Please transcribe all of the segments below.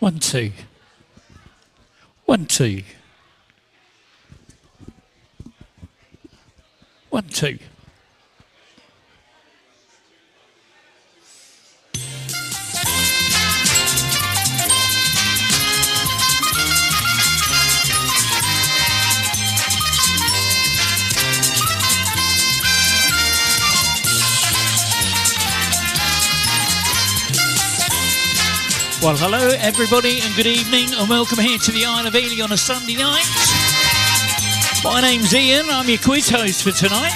1, 2. 1, 2. 1, 2. Well, hello everybody and good evening and welcome here to the Isle of Ely on a Sunday night. My name's Ian, I'm your quiz host for tonight.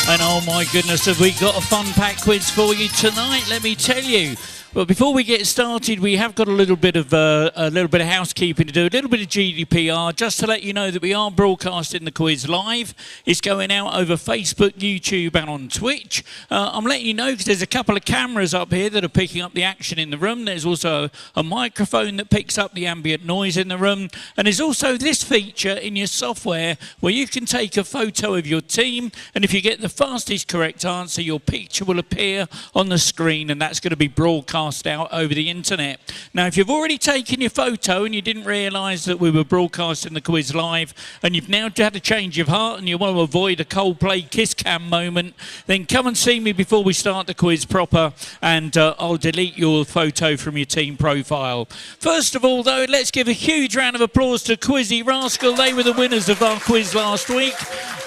And oh my goodness, have we got a fun-packed quiz for you tonight, let me tell you. Well, before we get started, we have got a little bit of housekeeping to do, a little bit of GDPR, just to let you know that we are broadcasting the quiz live. It's going out over Facebook, YouTube, and on Twitch. I'm letting you know because there's a couple of cameras up here that are picking up the action in the room. There's also a microphone that picks up the ambient noise in the room, and there's also this feature in your software where you can take a photo of your team, and if you get the fastest correct answer, your picture will appear on the screen, and that's going to be broadcast out over the internet. Now, if you've already taken your photo and you didn't realise that we were broadcasting the quiz live, and you've now had a change of heart and you want to avoid a Coldplay kiss cam moment, then come and see me before we start the quiz proper, and I'll delete your photo from your team profile. First of all, though, let's give a huge round of applause to QuizzieRascal. They were the winners of our quiz last week.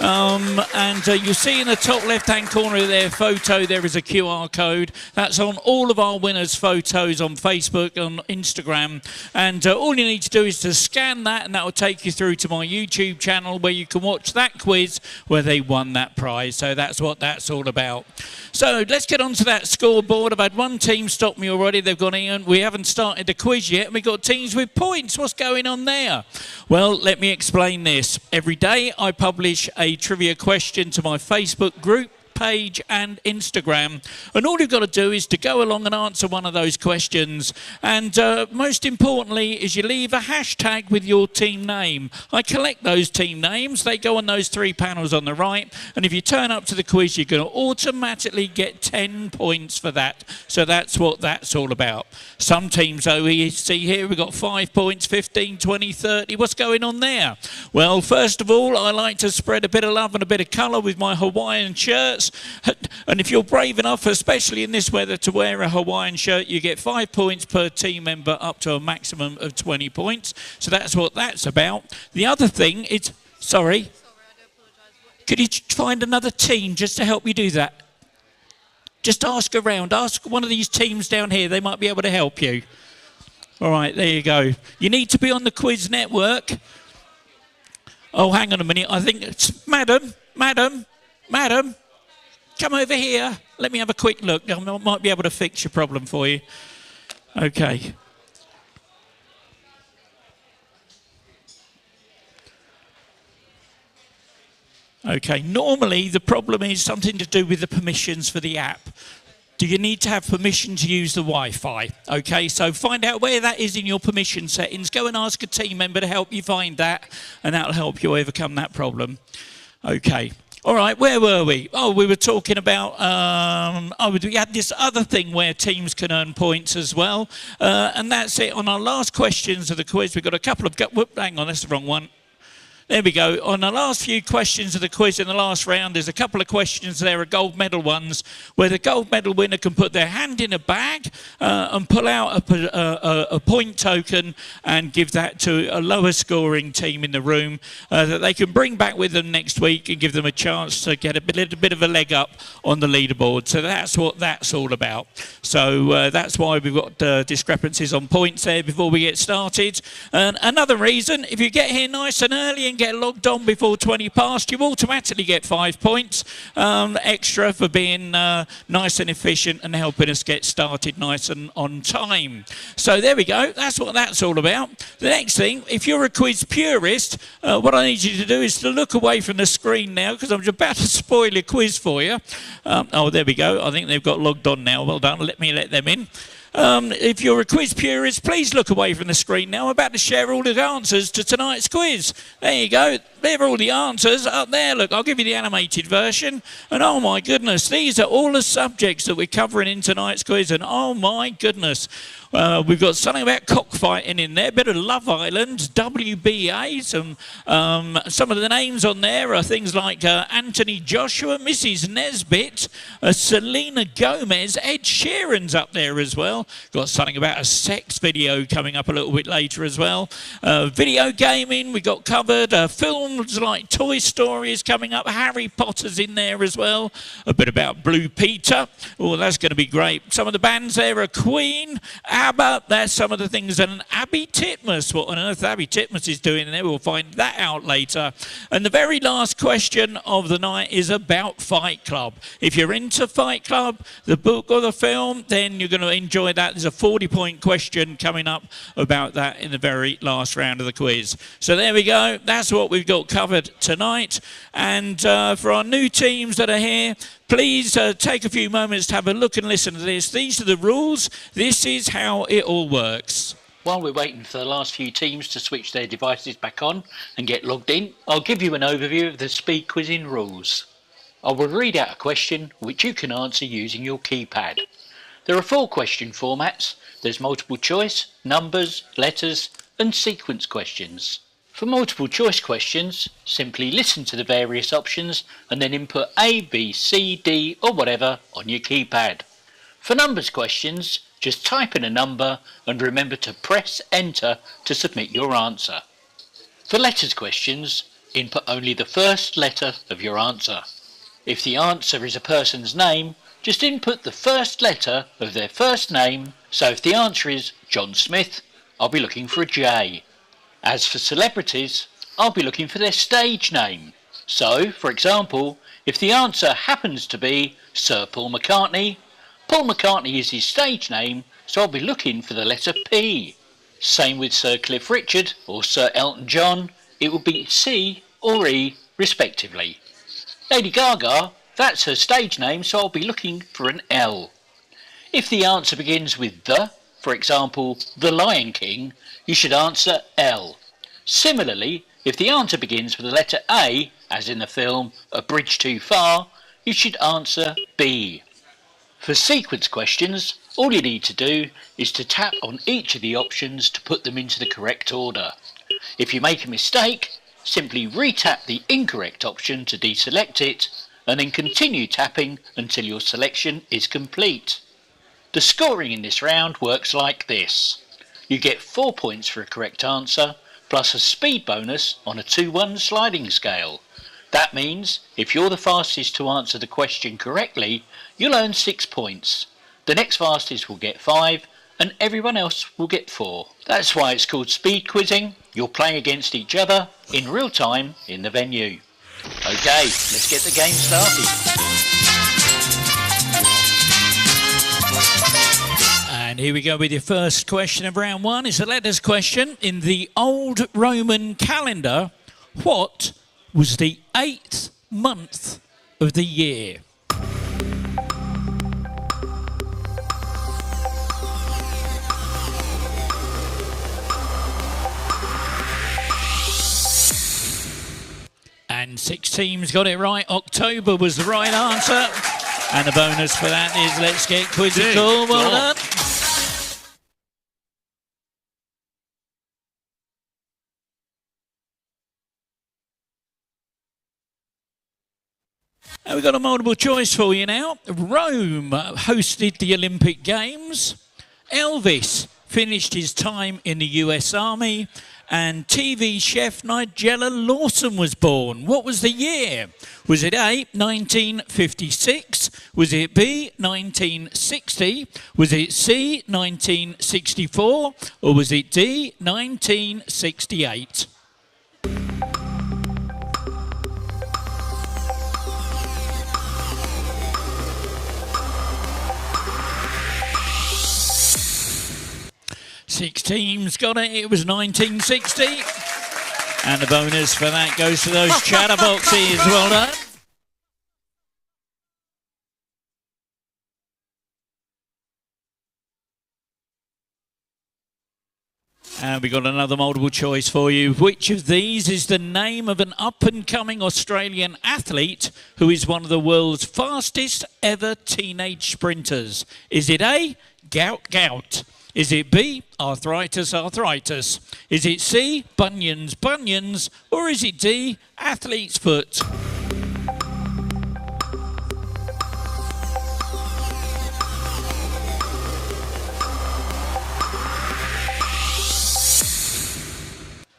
You'll see in the top left-hand corner of their photo there is a QR code. That's on all of our winners' photos on Facebook, on Instagram, and all you need to do is to scan that, and that will take you through to my YouTube channel where you can watch that quiz where they won that prize. So that's what that's all about. So let's get on to that scoreboard. I've had one team stop me already. They've gone, Ian, we haven't started the quiz yet, and we've got teams with points. What's going on there? Well, let me explain this. Every day I publish a trivia question to my Facebook group page and Instagram, and all you've got to do is to go along and answer one of those questions, and most importantly is you leave a hashtag with your team name. I collect those team names, they go on those 3 panels on the right, and if you turn up to the quiz you're going to automatically get 10 points for that. So that's what that's all about. Some teams, though, we see here we've got 5 points, 15, 20, 30. What's going on there? Well, first of all, I like to spread a bit of love and a bit of colour with my Hawaiian shirts. And if you're brave enough, especially in this weather, to wear a Hawaiian shirt, you get 5 points per team member, up to a maximum of 20 points. So that's what that's about. The other thing is, sorry, I do apologise. Could you find another team just to help you do that? Just ask around. Ask one of these teams down here. They might be able to help you. All right, there you go. You need to be on the quiz network. Oh, hang on a minute. I think it's Madam. Come over here. Let me have a quick look. I might be able to fix your problem for you. Okay. Okay, normally the problem is something to do with the permissions for the app. Do you need to have permission to use the Wi-Fi? Okay, so find out where that is in your permission settings. Go and ask a team member to help you find that, and that'll help you overcome that problem. Okay. All right, where were we? Oh, we were talking about, we had this other thing where teams can earn points as well. And that's it. On our last questions of the quiz, we've got a couple of, hang on, that's the wrong one. There we go. On the last few questions of the quiz in the last round, there's a couple of questions there are gold medal ones where the gold medal winner can put their hand in a bag and pull out a point token and give that to a lower scoring team in the room that they can bring back with them next week and give them a chance to get a little bit of a leg up on the leaderboard. So that's what that's all about. So that's why we've got discrepancies on points there before we get started. And another reason, if you get here nice and early and get logged on before 20 past, you automatically get 5 points extra for being nice and efficient and helping us get started nice and on time. So there we go. That's what that's all about. The next thing, if you're a quiz purist, what I need you to do is to look away from the screen now, because I'm about to spoil a quiz for you. Oh, there we go. I think they've got logged on now. Well done. Let me let them in. If you're a quiz purist, please look away from the screen now. I'm about to share all the answers to tonight's quiz. There you go. There are all the answers up there. Look, I'll give you the animated version. And oh my goodness, these are all the subjects that we're covering in tonight's quiz. And oh my goodness, we've got something about cockfighting in there, a bit of Love Island, WBA. Some of the names on there are things like Anthony Joshua, Mrs. Nesbitt, Selena Gomez, Ed Sheeran's up there as well. Got something about a sex video coming up a little bit later as well. Video gaming we got covered. Films like Toy Story is coming up. Harry Potter's in there as well. A bit about Blue Peter. Oh, that's going to be great. Some of the bands there are Queen, ABBA. That's some of the things. And Abby Titmus. What on earth Abby Titmus is doing in there? We'll find that out later. And the very last question of the night is about Fight Club. If you're into Fight Club, the book or the film, then you're going to enjoy that. There's a 40-point question coming up about that in the very last round of the quiz. So there we go. That's what we've got covered tonight. And for our new teams that are here, please take a few moments to have a look and listen to this. These are the rules. This is how it all works. While we're waiting for the last few teams to switch their devices back on and get logged in, I'll give you an overview of the speed quizzing rules. I will read out a question which you can answer using your keypad. There are 4 question formats. There's multiple choice, numbers, letters and sequence questions. For multiple choice questions, simply listen to the various options and then input A, B, C, D or whatever on your keypad. For numbers questions, just type in a number and remember to press enter to submit your answer. For letters questions, input only the first letter of your answer. If the answer is a person's name, just input the first letter of their first name. So if the answer is John Smith, I'll be looking for a J. As for celebrities, I'll be looking for their stage name. So, for example, if the answer happens to be Sir Paul McCartney, Paul McCartney is his stage name, so I'll be looking for the letter P. Same with Sir Cliff Richard or Sir Elton John, it will be C or E respectively. Lady Gaga, that's her stage name, so I'll be looking for an L. If the answer begins with the, for example, The Lion King, you should answer L. Similarly, if the answer begins with the letter A, as in the film A Bridge Too Far, you should answer B. For sequence questions, all you need to do is to tap on each of the options to put them into the correct order. If you make a mistake, simply re-tap the incorrect option to deselect it, and then continue tapping until your selection is complete. The scoring in this round works like this. You get 4 points for a correct answer, plus a speed bonus on a 2-1 sliding scale. That means if you're the fastest to answer the question correctly, you'll earn 6 points. The next fastest will get 5, and everyone else will get 4. That's why it's called speed quizzing. You're playing against each other in real time in the venue. Okay, let's get the game started. And here we go with your first question of round 1. It's a letters question. In the old Roman calendar, what was the 8th month of the year? And 6 teams got it right. October was the right answer. And the bonus for that is Let's Get Quizzical. Well done. And we've got a multiple choice for you now. Rome hosted the Olympic Games. Elvis finished his time in the US Army. And TV chef Nigella Lawson was born. What was the year? Was it A, 1956? Was it B, 1960? Was it C, 1964? Or was it D, 1968? Six teams got it. It was 1960. And the bonus for that goes to those chatterboxes. Well done. And we got another multiple choice for you. Which of these is the name of an up-and-coming Australian athlete who is one of the world's fastest ever teenage sprinters? Is it A, gout, gout? Is it B, arthritis, arthritis? Is it C, bunions, bunions? Or is it D, athlete's foot?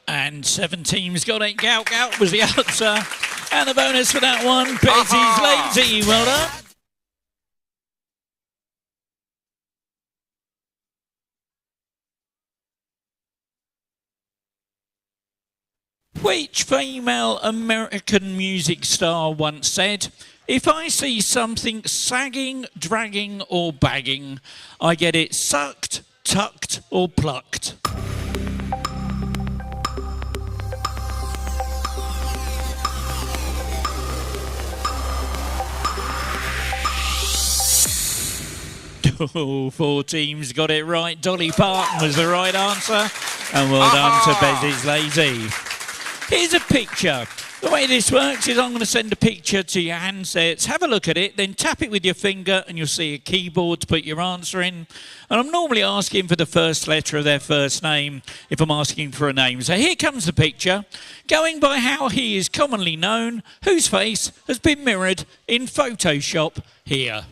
And 7 teams got it. Gout, gout was the answer. And the bonus for that one, Betsy's lazy. Well done. Which female American music star once said, "If I see something sagging, dragging or bagging, I get it sucked, tucked or plucked"? Oh, 4 teams got it right. Dolly Parton was the right answer. And well done to Betsy's lazy. Here's a picture. The way this works is I'm going to send a picture to your handsets. Have a look at it, then tap it with your finger and you'll see a keyboard to put your answer in. And I'm normally asking for the first letter of their first name if I'm asking for a name. So here comes the picture. Going by how he is commonly known, whose face has been mirrored in Photoshop here.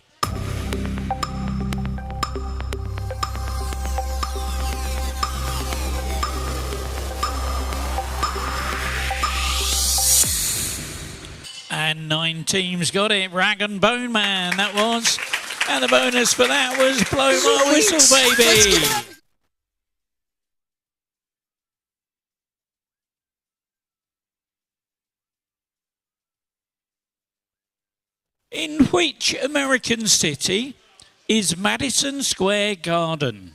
And 9 teams got it. Rag and Bone Man, that was. And the bonus for that was Blow My Whistle, baby. In which American city is Madison Square Garden?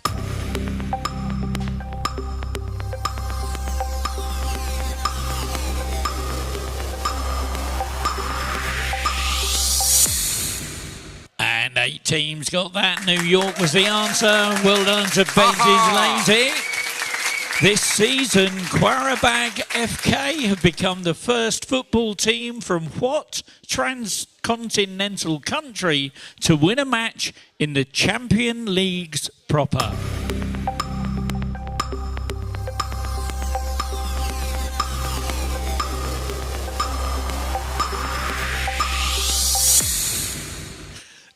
And 8 teams got that. New York was the answer. Well done to Betsy's lazy. This season, Quarabag FK have become the first football team from what transcontinental country to win a match in the Champion Leagues proper?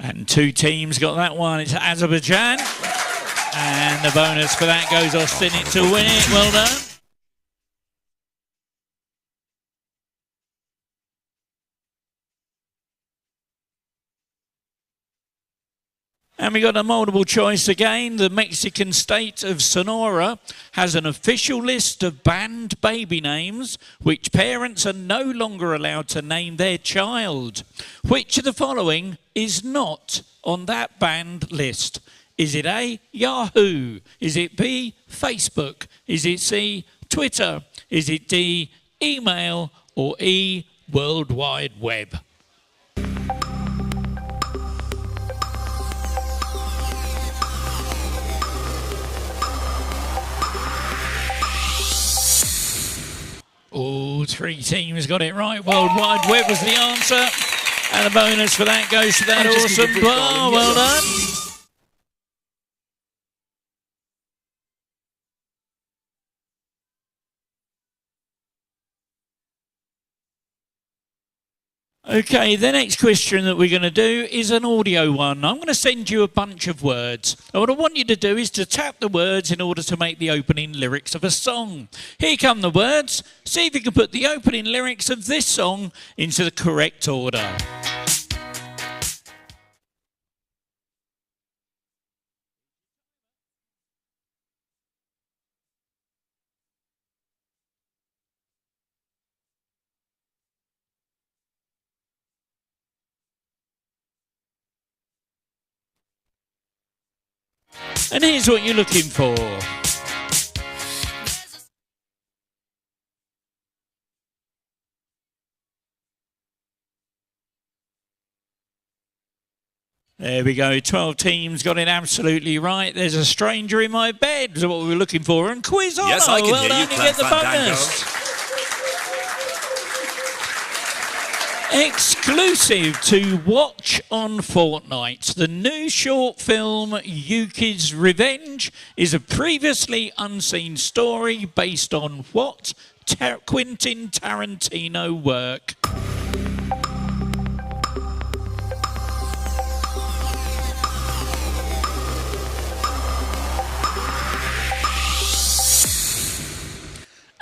And 2 teams got that one. It's Azerbaijan. And the bonus for that goes Austinit to win it. Well done. And we got a multiple choice again. The Mexican state of Sonora has an official list of banned baby names which parents are no longer allowed to name their child. Which of the following is not on that banned list? Is it A, Yahoo? Is it B, Facebook? Is it C, Twitter? Is it D, email? Or E, World Wide Web? Oh, 3 teams got it right. World Wide Web was the answer. And the bonus for that goes to that awesome bar. Well done. Okay, the next question that we're going to do is an audio one. I'm going to send you a bunch of words. And what I want you to do is to tap the words in order to make the opening lyrics of a song. Here come the words. See if you can put the opening lyrics of this song into the correct order. And here's what you're looking for. There we go. 12 teams got it absolutely right. There's a stranger in my bed. Is what we were looking for. And quiz on. Yes, I can well hear done. you, You get the Fandango. bonus. Exclusive to watch on Fortnite, the new short film Yuki's Revenge is a previously unseen story based on what Quentin Tarantino work?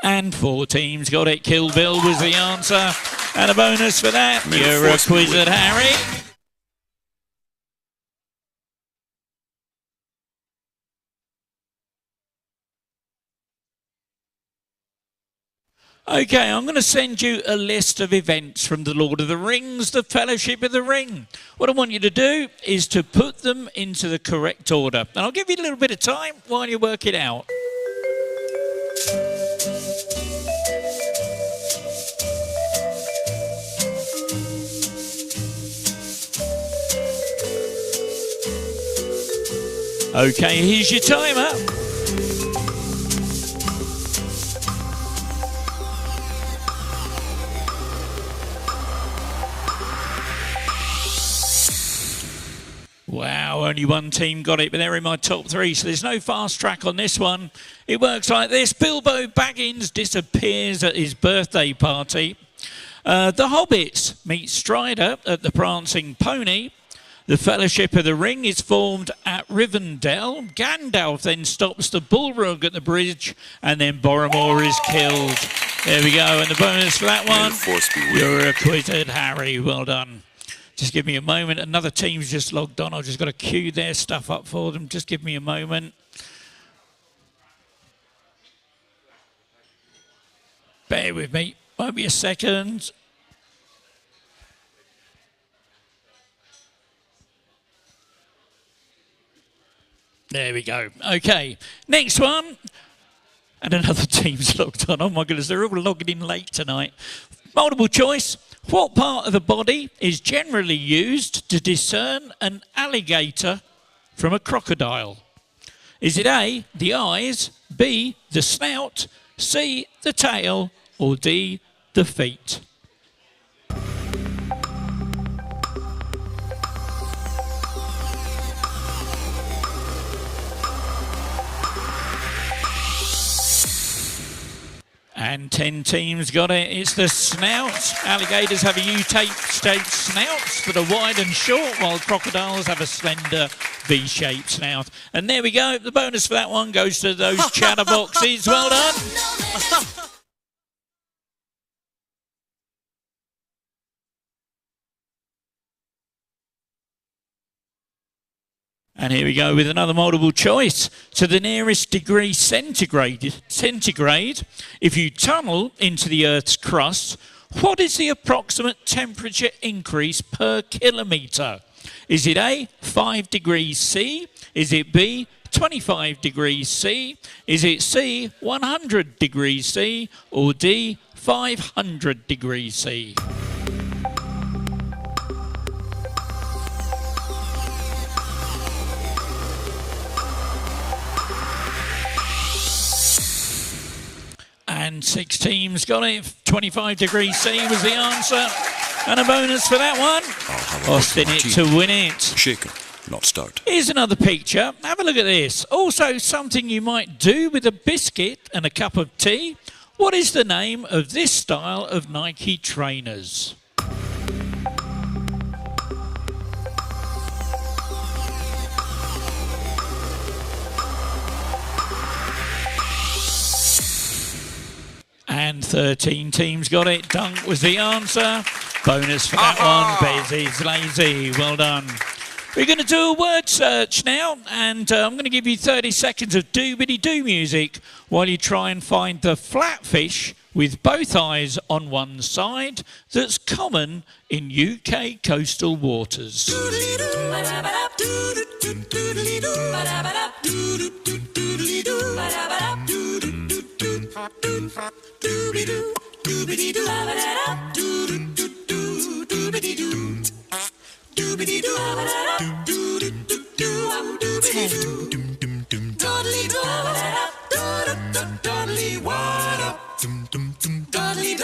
And 4 teams got it. Kill Bill was the answer. And a bonus for that. You're a Quizzard, Harry. Okay, I'm going to send you a list of events from the Lord of the Rings, the Fellowship of the Ring. What I want you to do is to put them into the correct order. And I'll give you a little bit of time while you work it out. Okay, here's your timer. Wow, only one team got it, but they're in my top 3, so there's no fast track on this one. It works like this. Bilbo Baggins disappears at his birthday party. The Hobbits meet Strider at the Prancing Pony. The Fellowship of the Ring is formed at Rivendell. Gandalf then stops the Bullrug at the bridge, and then Boromir is killed. There we go, and the bonus for that one, you're acquitted, Harry. Well done. Just give me a moment. Another team's just logged on. I've just got to queue their stuff up for them. Just give me a moment. Bear with me. Won't be a second. There we go. Okay, next one. And another team's logged on. Oh my goodness, they're all logging in late tonight. Multiple choice. What part of the body is generally used to discern an alligator from a crocodile? Is it A, the eyes, B, the snout, C, the tail, or D, the feet? And 10 teams got it. It's the snout. Alligators have a U-shaped snouts that are wide and short, while crocodiles have a slender V-shaped snout. And there we go. The bonus for that one goes to those chatterboxes. Well done. And here we go with another multiple choice. To the nearest degree centigrade, if you tunnel into the Earth's crust, what is the approximate temperature increase per kilometre? Is it A, 5 degrees C? Is it B, 25 degrees C? Is it C, 100 degrees C? Or D, 500 degrees C? And 6 teams got it. 25 degrees C was the answer. And a bonus for that one. Austin it to win it. Shaken, not start. Here's another picture. Have a look at this. Also something you might do with a biscuit and a cup of tea. What is the name of this style of Nike trainers? And 13 teams got it. Dunk was the answer. Bonus for that one. Bezzy's lazy. Well done. We're going to do a word search now, and I'm going to give you 30 seconds of doobity-doo music while you try and find the flatfish with both eyes on one side that's common in UK coastal waters. 10. Dudley do, Dudley what up, Dudley do,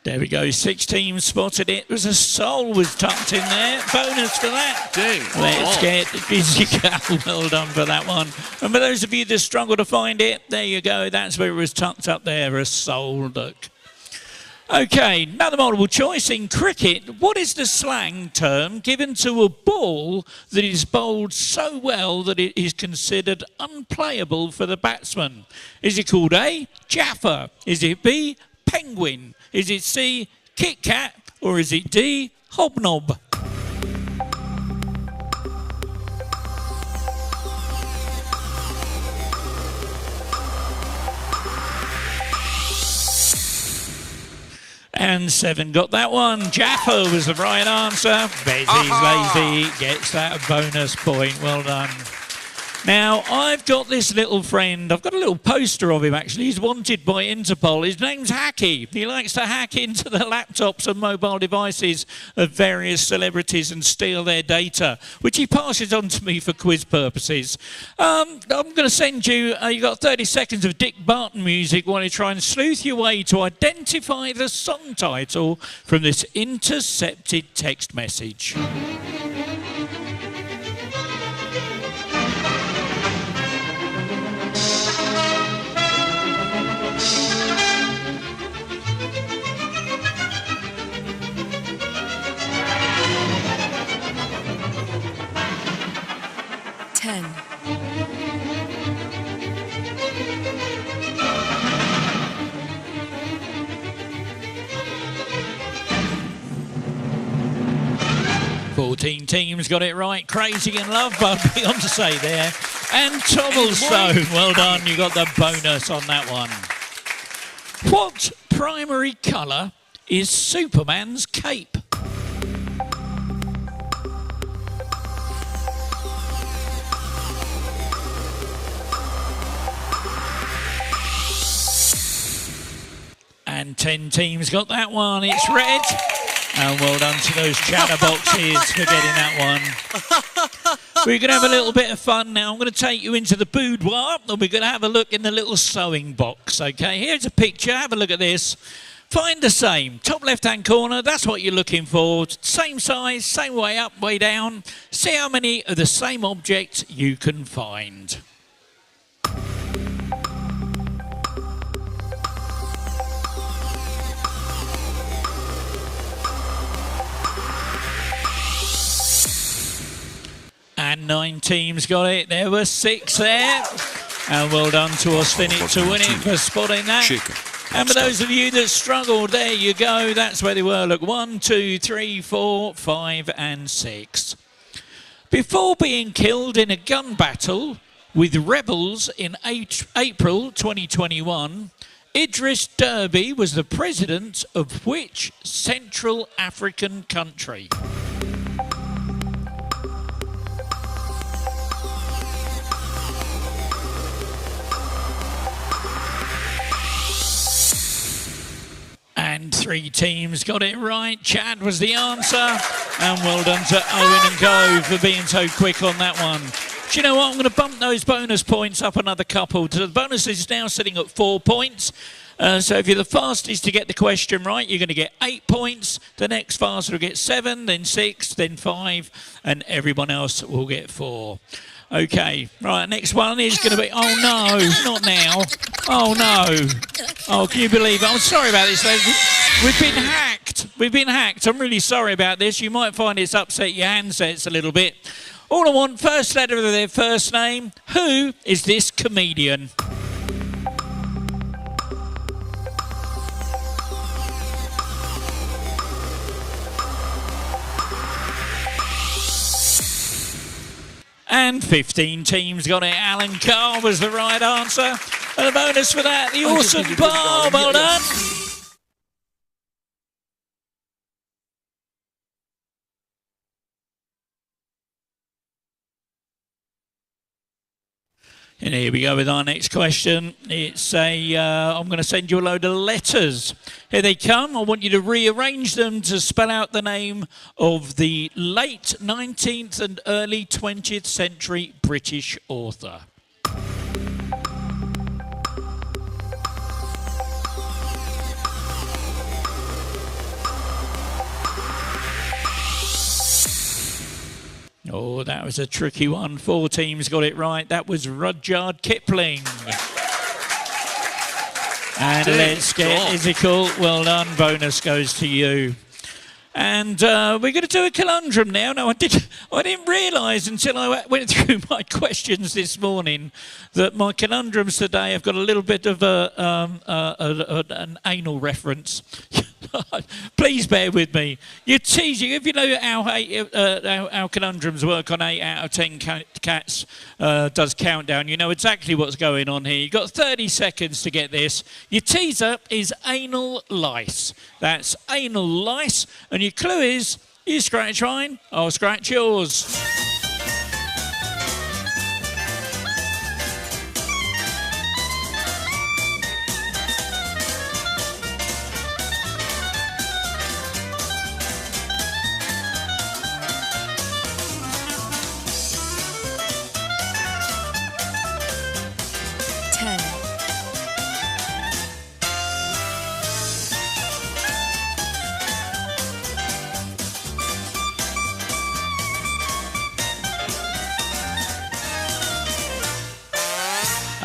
There we go, 6 teams spotted it. There's a soul was tucked in there. Bonus for that. Let's get physical. Well done for that one. And for those of you that struggle to find it, there you go. That's where it was tucked up there, a soul, look. Okay, another multiple choice. In cricket, what is the slang term given to a ball that is bowled so well that it is considered unplayable for the batsman? Is it called A, Jaffa? Is it B, Penguin? Is it C, Kit Kat? Or is it D, Hobnob? And 7 got that one. Jaffa was the right answer. Bezzy's lazy gets that bonus point. Well done. Now, I've got this little friend. I've got a little poster of him, actually. He's wanted by Interpol. His name's Hacky. He likes to hack into the laptops and mobile devices of various celebrities and steal their data, which he passes on to me for quiz purposes. I'm going to send you, you've got 30 seconds of Dick Barton music while you try and sleuth your way to identify the song title from this intercepted text message. 10. Teams got it right. Crazy in Love by Beyonce there. And Cobblestone. Well done. You got the bonus on that one. What primary colour is Superman's cape? And 10 teams got that one. It's red. And well done to those chatterboxes for getting that one. We're going to have a little bit of fun now. I'm going to take you into the boudoir and we're going to have a look in the little sewing box, okay? Here's a picture. Have a look at this. Find the same. Top left-hand corner, that's what you're looking for. Same size, same way up, way down. See how many of the same object you can find. And 9 teams got it. There were 6 there. And well done to Austinit to win it for spotting that. And for those of you that struggled, there you go. That's where they were. Look, 1, 2, 3, 4, 5 and 6. Before being killed in a gun battle with rebels in April 2021, Idris Deby was the president of which Central African country? And 3 teams got it right. Chad was the answer. And well done to Owen and Go for being so quick on that one. Do you know what? I'm going to bump those bonus points up another couple. The bonus is now sitting at 4 points. So if you're the fastest to get the question right, you're going to get 8 points. The next faster will get 7, then 6, then 5. And everyone else will get 4. Okay, right, next one is going to be... Oh, no, not now. Oh, no. Oh, can you believe it? I'm sorry about this, ladies. We've been hacked. We've been hacked. I'm really sorry about this. You might find it's upset your handsets a little bit. All I want, first letter of their first name. Who is this comedian? And 15 teams got it. Alan Carr was the right answer. And a bonus for that, the awesome bar. Well done. And here we go with our next question. It's I'm going to send you a load of letters. Here they come. I want you to rearrange them to spell out the name of the late 19th and early 20th century British author. Oh, that was a tricky one. 4 teams got it right. That was Rudyard Kipling. And let's get Ezekiel. Well done. Bonus goes to you. And we're going to do a conundrum now. No, I didn't realise until I went through my questions this morning that my conundrums today have got a little bit of an anal reference. Please bear with me. You're teasing. If you know how conundrums work on 8 out of 10 cats does countdown, you know exactly what's going on here. You've got 30 seconds to get this. Your teaser is anal lice. That's anal lice. And your clue is, you scratch mine, I'll scratch yours.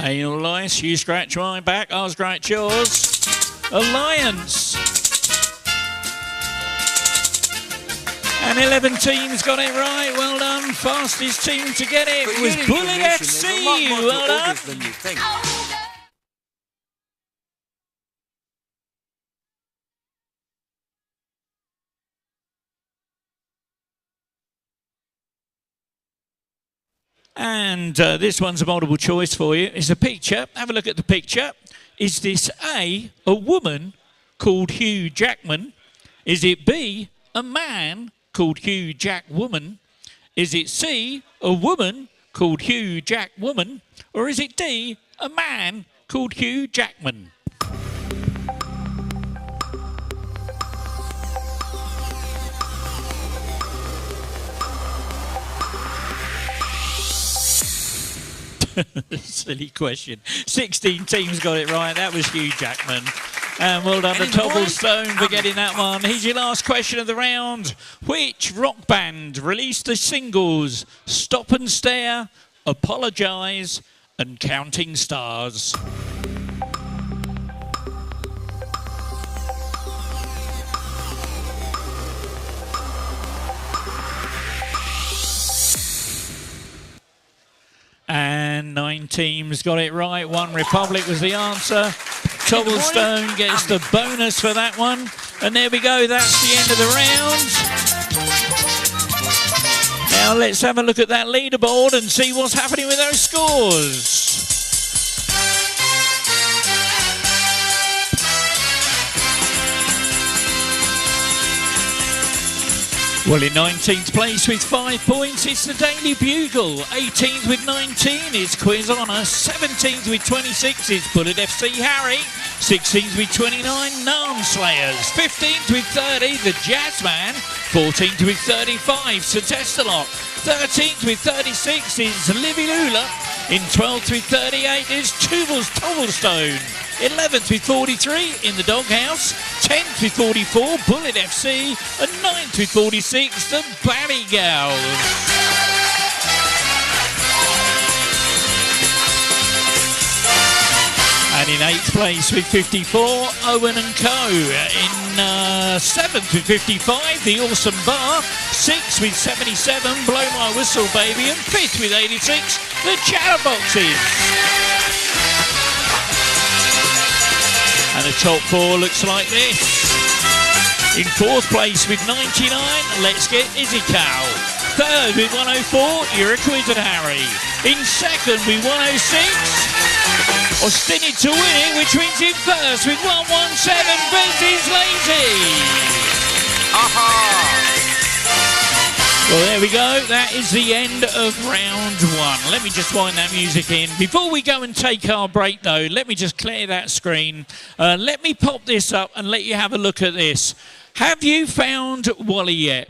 Anal lice, you scratch mine back, I'll scratch yours. Alliance. And 11 teams got it right, well done. Fastest team to get it was Bullet FC, well done. Than you think. And this one's a multiple choice for you. It's a picture. Have a look at the picture. Is this A, a woman called Hugh Jackman? Is it B, a man called Hugh Jackwoman? Is it C, a woman called Hugh Jackwoman? Or is it D, a man called Hugh Jackman? Silly question. 16 teams got it right. That was Hugh Jackman. And well done to Tobblestone for getting that one. Here's your last question of the round. Which rock band released the singles Stop and Stare, Apologise and Counting Stars? And 9 teams got it right. One Republic was the answer. Tobblestone gets the bonus for that one. And there we go. That's the end of the round. Now let's have a look at that leaderboard and see what's happening with those scores. Well, in 19th place with 5 points, it's the Daily Bugle. 18th with 19, it's Quiz Honor. 17th with 26, it's Bullet FC Harry. 16th with 29, Narn Slayers. 15th with 30, the Jazzman. 14th with 35, Satestalot. 13th with 36 is Livy Lula. In 12th with 38 is Tobblestone. 11th with 43 in the Doghouse. 10th with 44, Bullet FC. And 9th with 46, the Barry Gals. And in 8th place with 54, Owen and Co. In 7th with 55, The Awesome Bar. 6th with 77, Blow My Whistle Baby. And 5th with 86, The Chatterboxes. And the top 4 looks like this. In 4th place with 99, Let's Get Izzy-Cow. 3rd with 104, You're a Quiz and Harry. In 2nd with 106, Ostinity to Win It, which wins in 1st with 117, Benzi's Lazy. Aha! Well, there we go. That is the end of round one. Let me just wind that music in. Before we go and take our break, though, let me just clear that screen. Let me pop this up and let you have a look at this. Have you found Wally yet?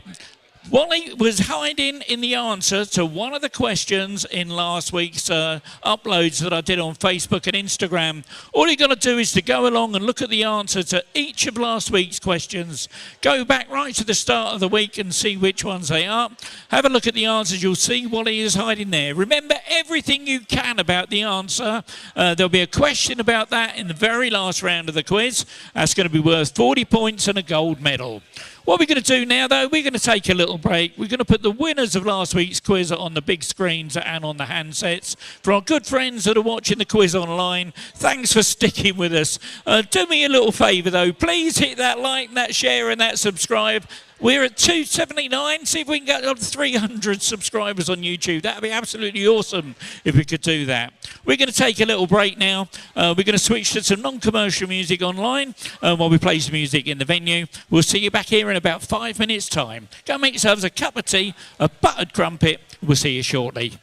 Wally was hiding in the answer to one of the questions in last week's uploads that I did on Facebook and Instagram. All you got to do is to go along and look at the answer to each of last week's questions. Go back right to the start of the week and see which ones they are. Have a look at the answers. You'll see Wally is hiding there. Remember everything you can about the answer. There'll be a question about that in the very last round of the quiz. That's going to be worth 40 points and a gold medal. What we're going to do now, though, we're going to take a little break. We're going to put the winners of last week's quiz on the big screens and on the handsets. For our good friends that are watching the quiz online, thanks for sticking with us. Do me a little favour, though. Please hit that like, that share and that subscribe. We're at 279. See if we can get up to 300 subscribers on YouTube. That would be absolutely awesome if we could do that. We're going to take a little break now. We're going to switch to some non-commercial music online while we play some music in the venue. We'll see you back here in about 5 minutes' time. Go make yourselves a cup of tea, a buttered crumpet. We'll see you shortly.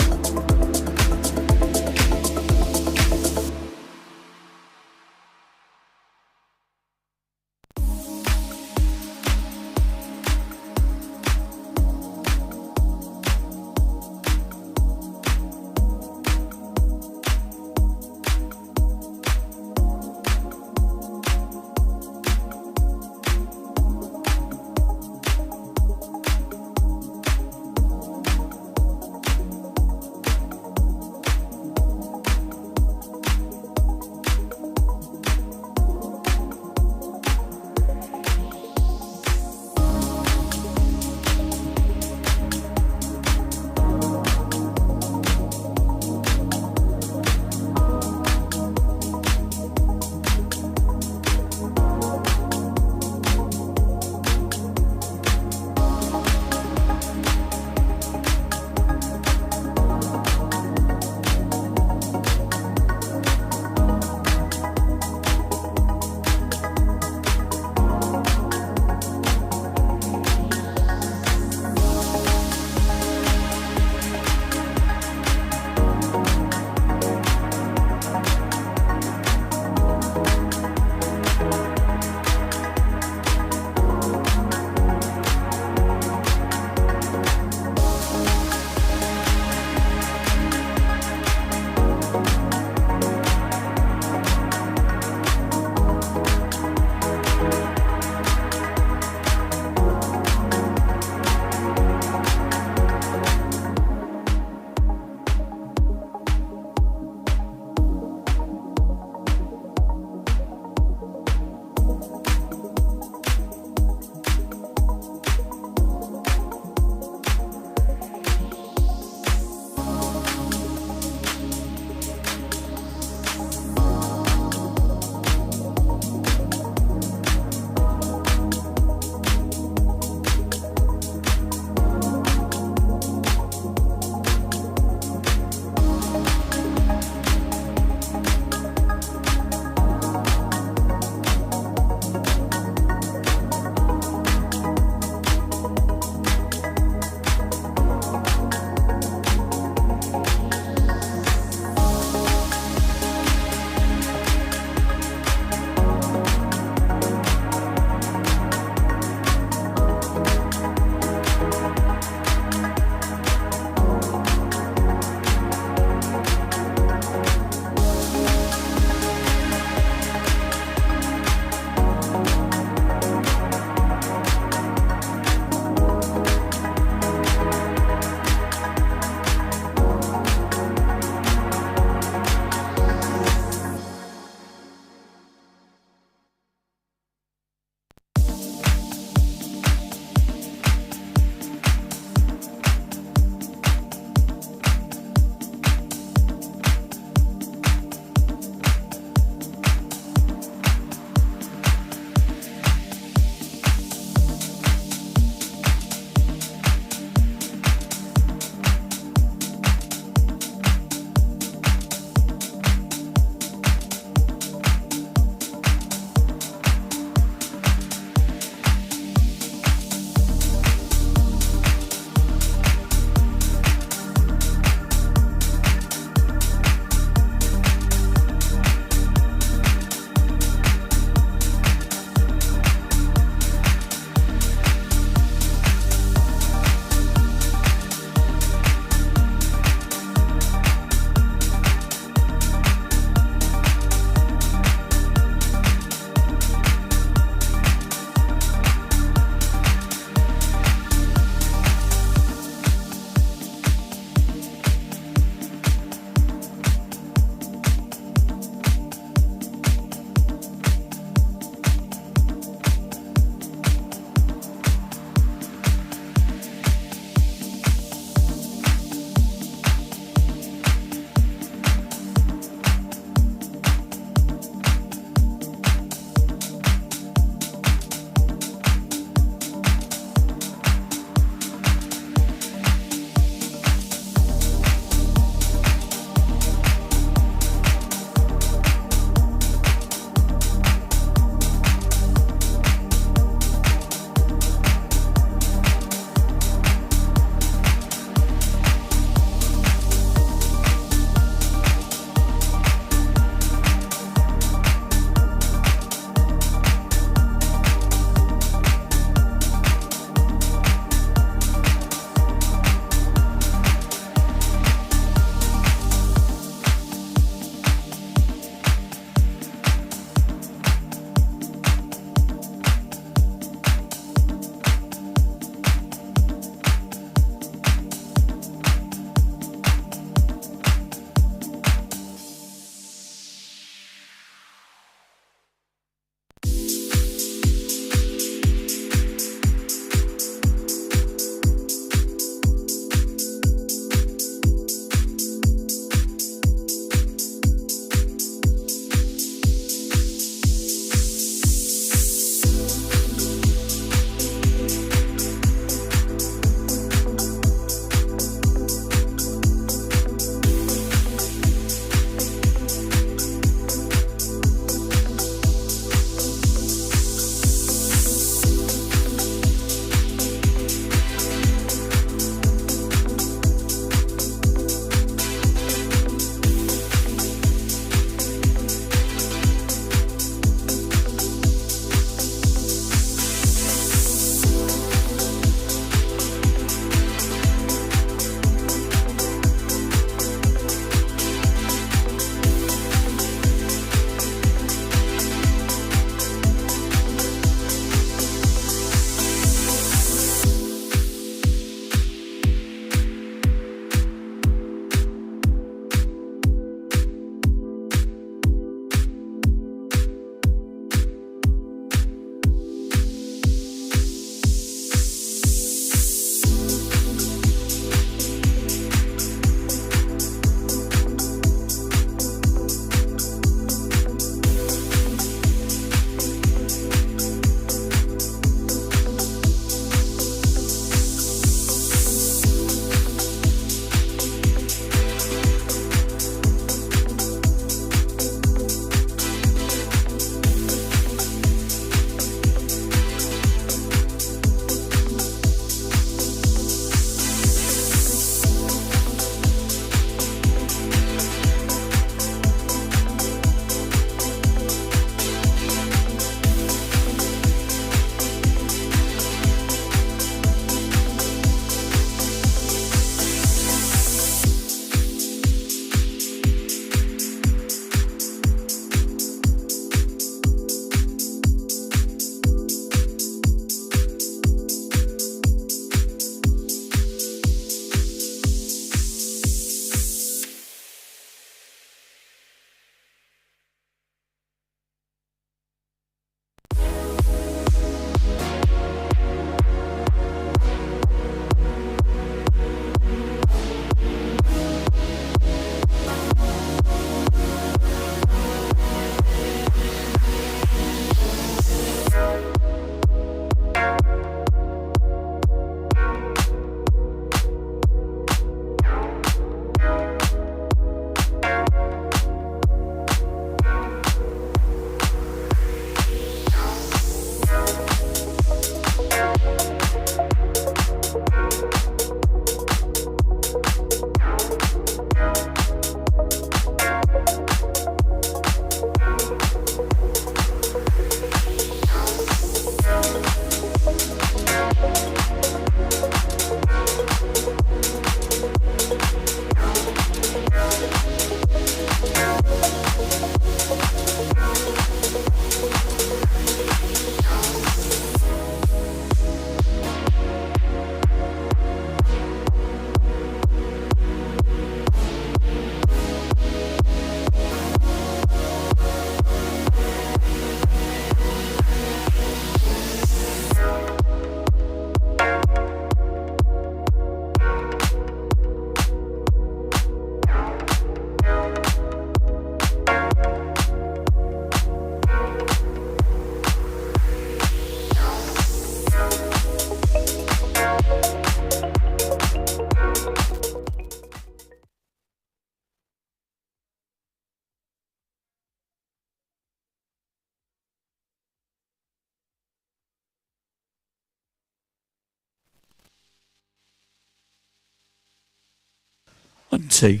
1, 2.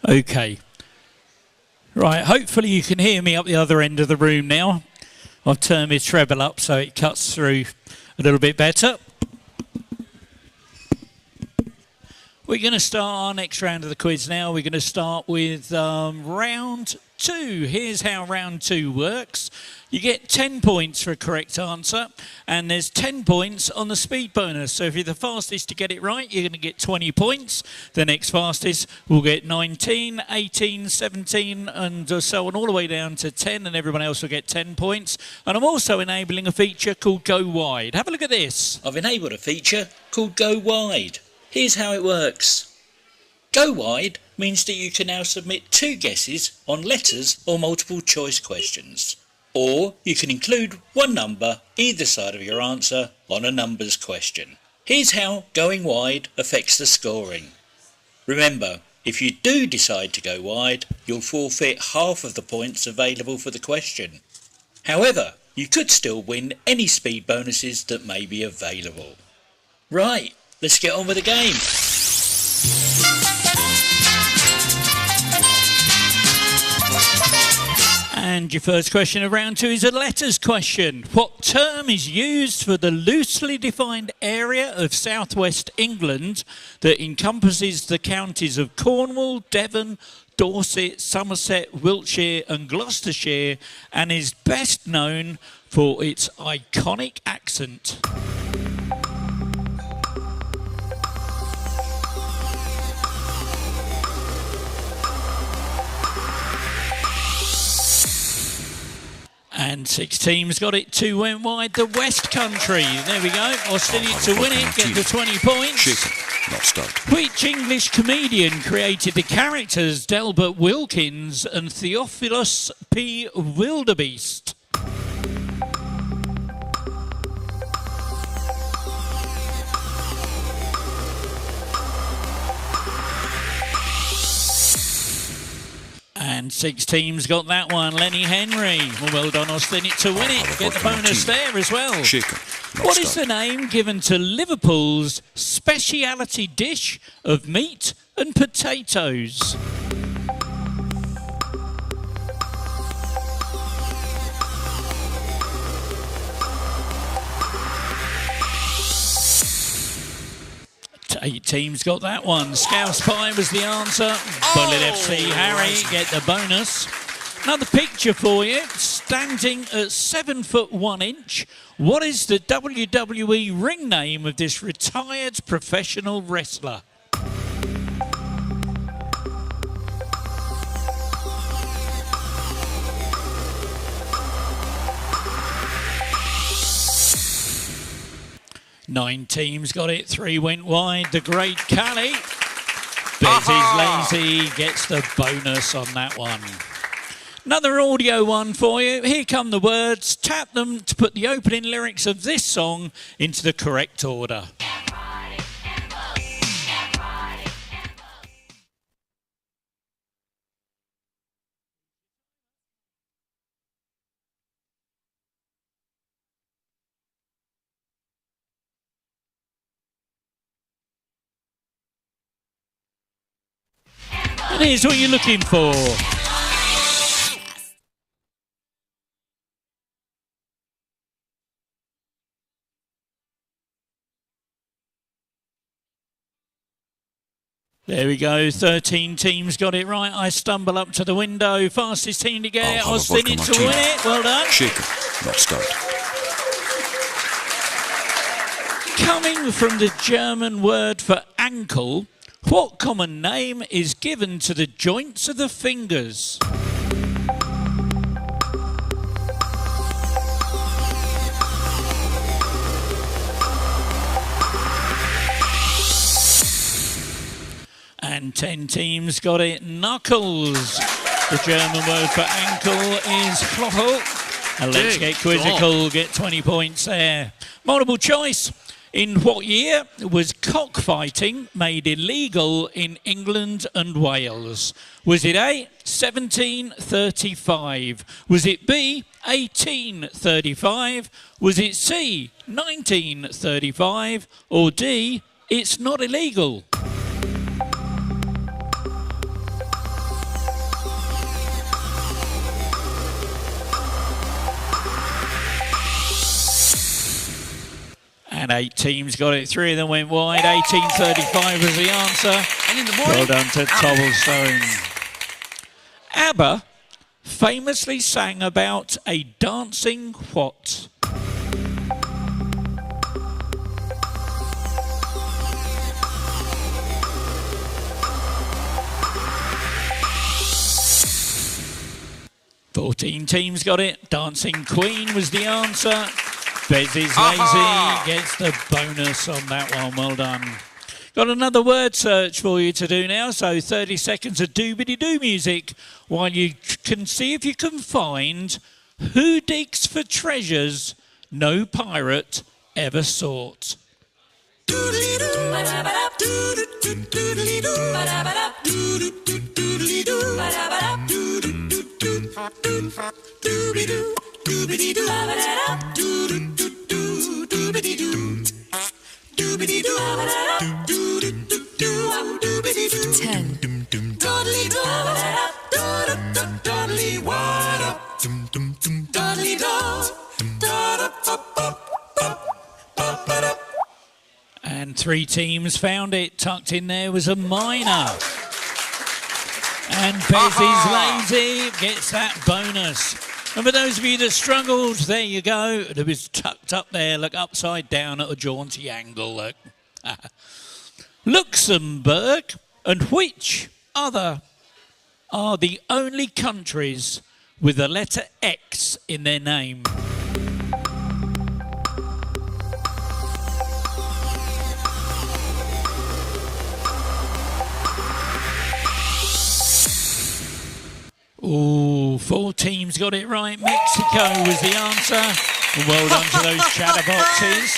Okay. Right, hopefully you can hear me up the other end of the room now. I've turned my treble up so it cuts through a little bit better. We're going to start our next round of the quiz now. We're going to start with round 2. Here's how round 2 works. You get 10 points for a correct answer, and there's 10 points on the speed bonus. So if you're the fastest to get it right, you're going to get 20 points. The next fastest will get 19, 18, 17, and so on, all the way down to 10, and everyone else will get 10 points. And I'm also enabling a feature called Go Wide. Have a look at this. I've enabled a feature called Go Wide. Here's how it works. Go Wide means that you can now submit 2 guesses on letters or multiple choice questions. Or you can include 1 number either side of your answer on a numbers question. Here's how going wide affects the scoring. Remember, if you do decide to go wide, you'll forfeit half of the points available for the question. However, you could still win any speed bonuses that may be available. Right, let's get on with the game. And your first question of round 2 is a letters question. What term is used for the loosely defined area of southwest England that encompasses the counties of Cornwall, Devon, Dorset, Somerset, Wiltshire and Gloucestershire, and is best known for its iconic accent? And 6 teams got it, 2 went wide. The West Country. There we go. Austin to win it, get the 20 points. Shaken, not stunned. Which English comedian created the characters Delbert Wilkins and Theophilus P. Wildebeest? And 6 teams got that one. Lenny Henry. Well done, Austin, to win it. Get the bonus there as well. Shaken, What is the name given to Liverpool's speciality dish of meat and potatoes? Eight teams got that one. Scouse pie was the answer. Bullet FC Harry get the bonus. Another picture for you. Standing at 7'1". What is the WWE ring name of this retired professional wrestler? Nine teams got it, 3 went wide. The Great Cali. Betty's Lazy gets the bonus on that one. Another audio one for you. Here come the words. Tap them to put the opening lyrics of this song into the correct order. And here's what you're looking for. There we go, 13 teams got it right. I stumble up to the window. Fastest team to get it. Austin to win it. Well done. Shaken, not stunned. Coming from the German word for ankle, what common name is given to the joints of the fingers? And 10 teams got it. Knuckles. The German word for ankle is Knochel. And let's get quizzical, get 20 points there. Multiple choice. In what year was cockfighting made illegal in England and Wales? Was it A, 1735? Was it B, 1835? Was it C, 1935? Or D, It's not illegal. And 8 teams got it. 3 of them went wide. 1835 was the answer. And in the morning, well done to Cobblestone. ABBA famously sang about a dancing what? Fourteen teams got it. Dancing Queen was the answer. Bez is lazy, gets the bonus on that one. Well done. Got another word search for you to do now, so 30 seconds of doobity-doo music while you can see if you can find who digs for treasures no pirate ever sought. And 3 teams found it. Tucked in there was a miner. And Bez is lazy, gets that bonus. And for those of you that struggled, there you go. It was tucked up there, look, upside down at a jaunty angle. Look. Luxembourg and which other are the only countries with the letter X in their name? Ooh, 4 teams got it right. Mexico was the answer. And well done to those chatterboxes.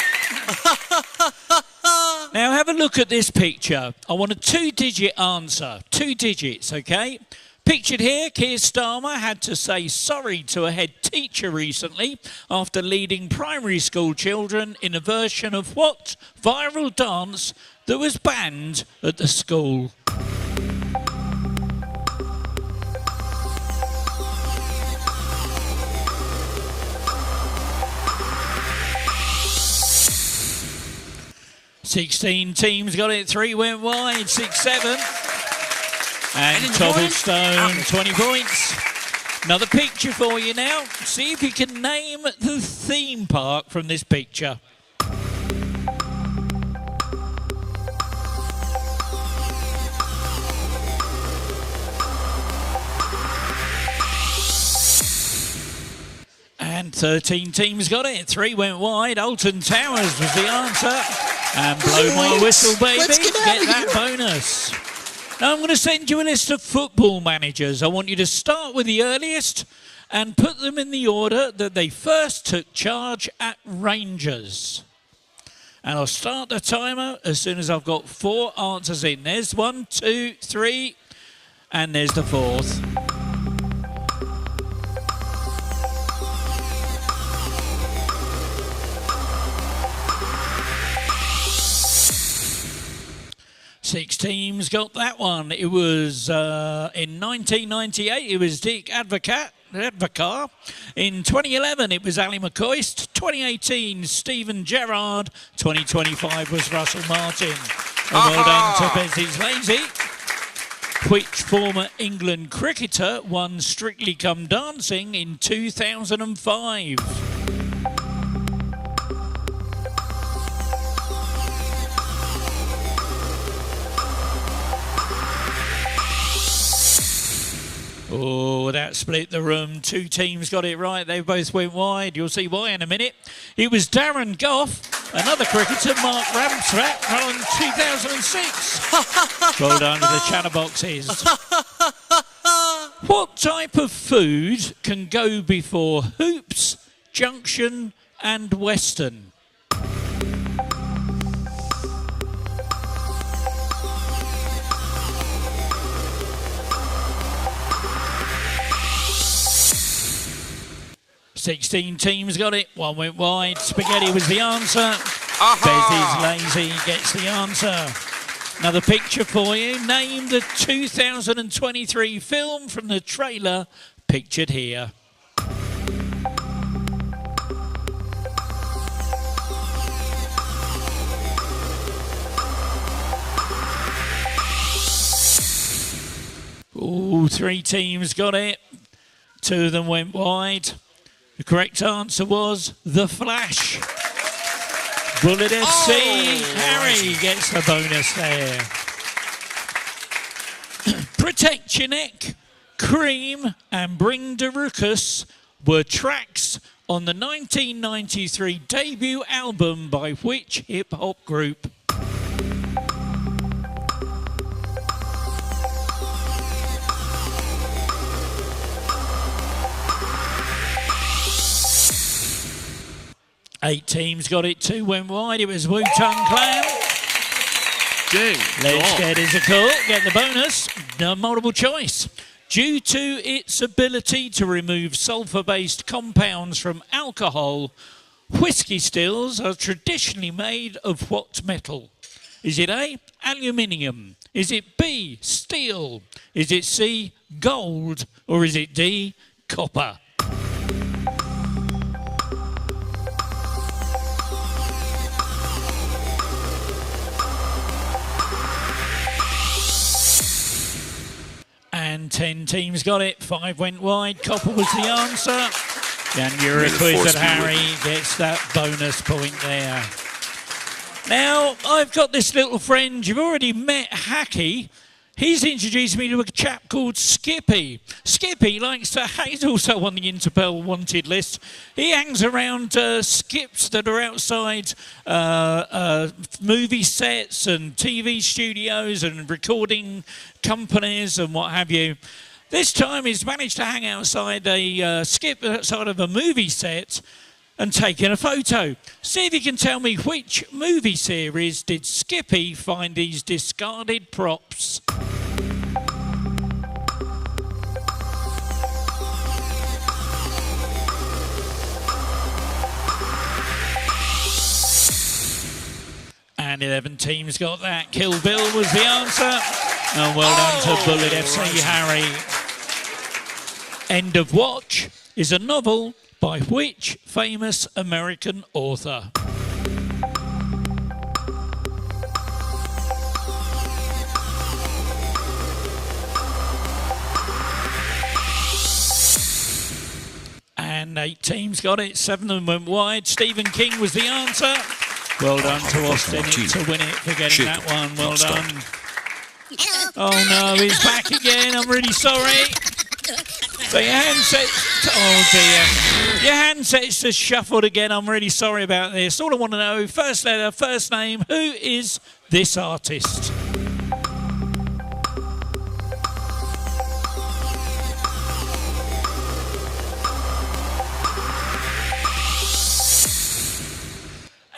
Now have a look at this picture. I want a 2-digit answer. 2 digits, okay? Pictured here, Keir Starmer had to say sorry to a head teacher recently after leading primary school children in a version of what viral dance that was banned at the school? Sixteen teams got it. 3 went wide. 6-7. And Cobblestone, 20 points. Another picture for you now. See if you can name the theme park from this picture. And 13 teams got it. 3 went wide. Alton Towers was the answer. And blow my whistle, baby. Get that bonus. Now I'm going to send you a list of football managers. I want you to start with the earliest and put them in the order that they first took charge at Rangers. And I'll start the timer as soon as I've got 4 answers in. There's 1, 2, 3, and there's the 4th. Six teams got that one. It was in 1998, it was Dick Advocar. In 2011, it was Ali McCoist. 2018, Stephen Gerrard. 2025 was Russell Martin. And well done to Bezzy's Lazy. Which former England cricketer won Strictly Come Dancing in 2005? Oh, that split the room. 2 teams got it right. They both went wide. You'll see why in a minute. It was Darren Gough, another cricketer, Mark Ramsrat, from 2006. Well done to the chatterboxes. What type of food can go before hoops, junction and western? Sixteen teams got it. 1 went wide. Spaghetti was the answer. Bez is lazy, gets the answer. Another picture for you. Name the 2023 film from the trailer pictured here. All three teams got it. Two of them went wide. The correct answer was The Flash. Bullet FC, Harry gets the bonus there. Protect Your Neck, Cream and Bring the Ruckus were tracks on the 1993 debut album by which hip-hop group? Eight teams got it, two went wide. It was Wu-Tang Clan. Let's get it a call, get the bonus. No multiple choice. Due to its ability to remove sulfur-based compounds from alcohol, whiskey stills are traditionally made of what metal? Is it A, aluminium? Is it B, steel? Is it C, gold? Or is it D, copper? And 10 teams got it, 5 went wide, copper was the answer. And Quiz that Harry gets that bonus point there. Now, I've got this little friend, you've already met Hacky. He's introduced me to a chap called Skippy. Skippy likes to, he's also on the Interpol wanted list. He hangs around skips that are outside movie sets and TV studios and recording companies and what have you. This time he's managed to hang outside a skip outside of a movie set and taken a photo. See if you can tell me which movie series did Skippy find these discarded props? And 11 teams got that. Kill Bill was the answer. And well done to Bullet FC Harry. End of Watch is a novel by which famous American author? And 8 teams got it, 7 of them went wide. Stephen King was the answer. Well done to Austin to win it for getting that one. Well done. Oh no, he's back again. I'm really sorry. So your handset, oh dear, your handset's just shuffled again. I'm really sorry about this. All I want to know, first letter, first name, who is this artist?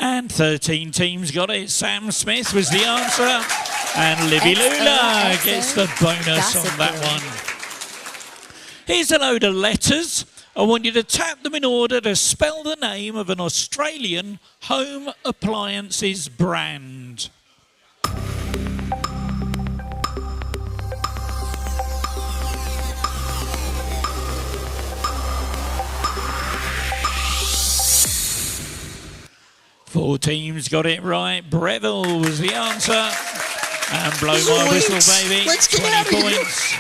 And 13 teams got it. Sam Smith was the answer. And Livy Lula gets the bonus on that one. Here's a load of letters. I want you to tap them in order to spell the name of an Australian home appliances brand. Four teams got it right. Breville was the answer. And blow my whistle, baby. Let's get 20 out of here. points.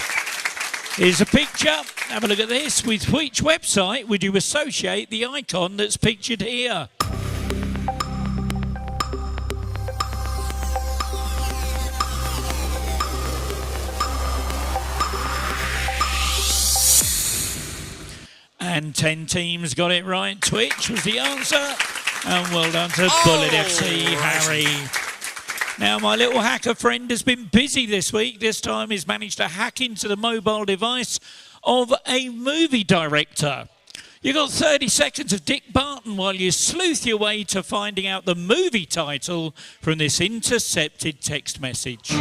Here's a picture. Have a look at this. With which website would you associate the icon that's pictured here? And 10 teams got it right. Twitch was the answer. And well done to Bullet FC Harry. Now, my little hacker friend has been busy this week. This time he's managed to hack into the mobile device of a movie director. You've got 30 seconds of Dick Barton while you sleuth your way to finding out the movie title from this intercepted text message.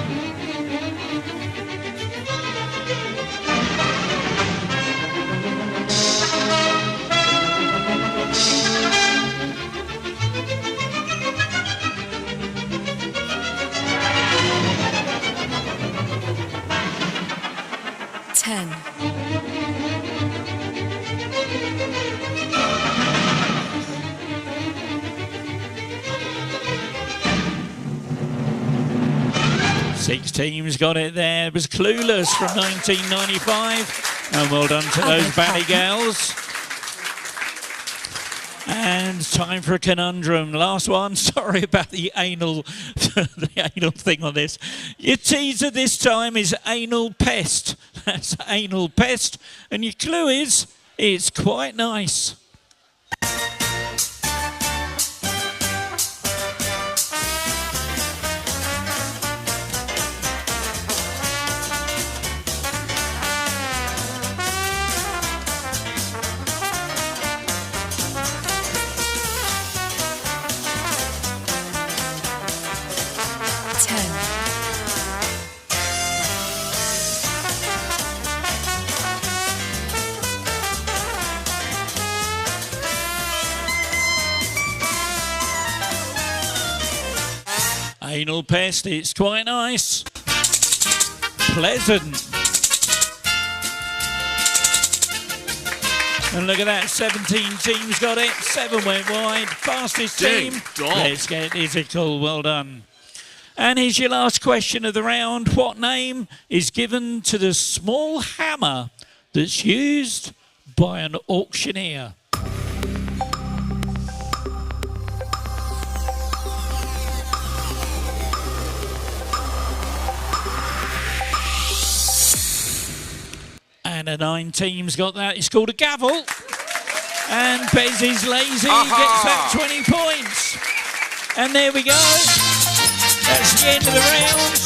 10. Six teams got it there. It was Clueless from 1995. And well done to those Bally gals. And time for a conundrum. Last one. Sorry about the anal, the anal thing on this. Your teaser this time is anal pest. That's anal pest. And your clue is, it's quite nice. Anal pest, it's quite nice. Pleasant. And look at that, 17 teams got it, 7 went wide. Fastest team. Let's get physical, well done. And here's your last question of the round. What name is given to the small hammer that's used by an auctioneer? And the 9 teams got that. It's called a gavel. And Bez is lazy. Gets that 20 points. And there we go. That's the end of the round.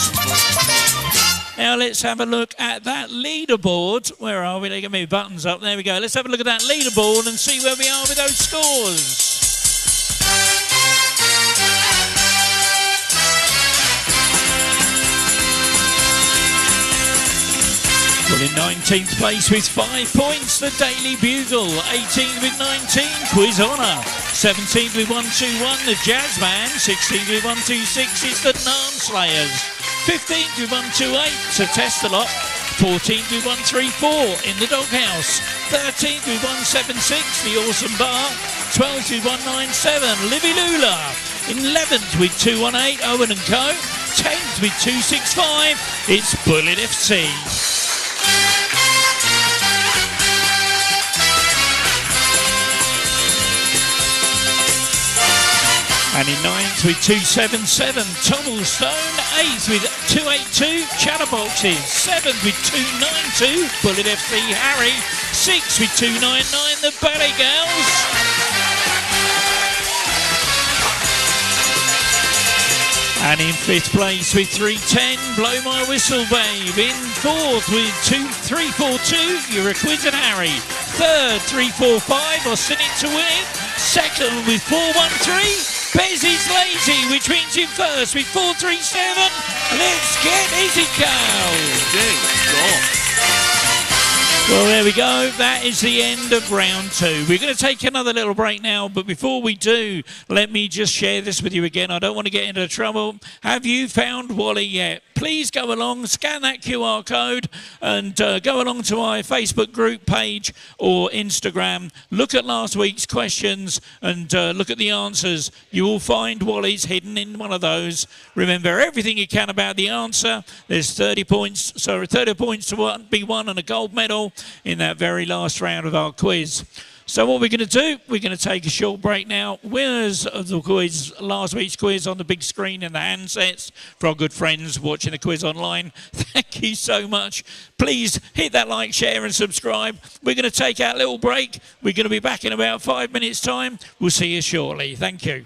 Now let's have a look at that leaderboard. Where are we? They got me buttons up. There we go. Let's have a look at that leaderboard and see where we are with those scores. Well, in 19th place with 5 points, the Daily Bugle. 18th with 19, Quiz Honor. 17th with 121, the Jazz Man. 16th with 126, it's the Narn Slayers. 15th with 128, to Test a Lot. 14th with 134, in the Doghouse. 13th with 176, the Awesome Bar. 12th with 197, Livy Lula. 11th with 218, Owen & Co. 10th with 265, it's Bullet FC. And in 9th with 277, Tumblestone. 8th with 282, Chatterboxes. 7th with 292, Bullet FC Harry. 6th with 299, the Ballet Girls. And in 5th place with 310, Blow My Whistle Babe. In 4th with 342, you're a Quiz and Harry. 3rd, 345, or Sin It to Win It. 2nd with 413, Bez is lazy, which means in first with 437. Let's get Izzy go. Well, there we go. That is the end of round 2. We're going to take another little break now, but before we do, let me just share this with you again. I don't want to get into trouble. Have you found Wally yet? Please go along, scan that QR code, and go along to my Facebook group page or Instagram. Look at last week's questions and look at the answers. You will find Wally's hidden in one of those. Remember everything you can about the answer. There's 30 points to be won and a gold medal in that very last round of our quiz. So what we're going to do, we're going to take a short break now. Winners of the quiz, last week's quiz on the big screen and the handsets for our good friends watching the quiz online. Thank you so much. Please hit that like, share and subscribe. We're going to take our little break. We're going to be back in about 5 minutes' time. We'll see you shortly. Thank you.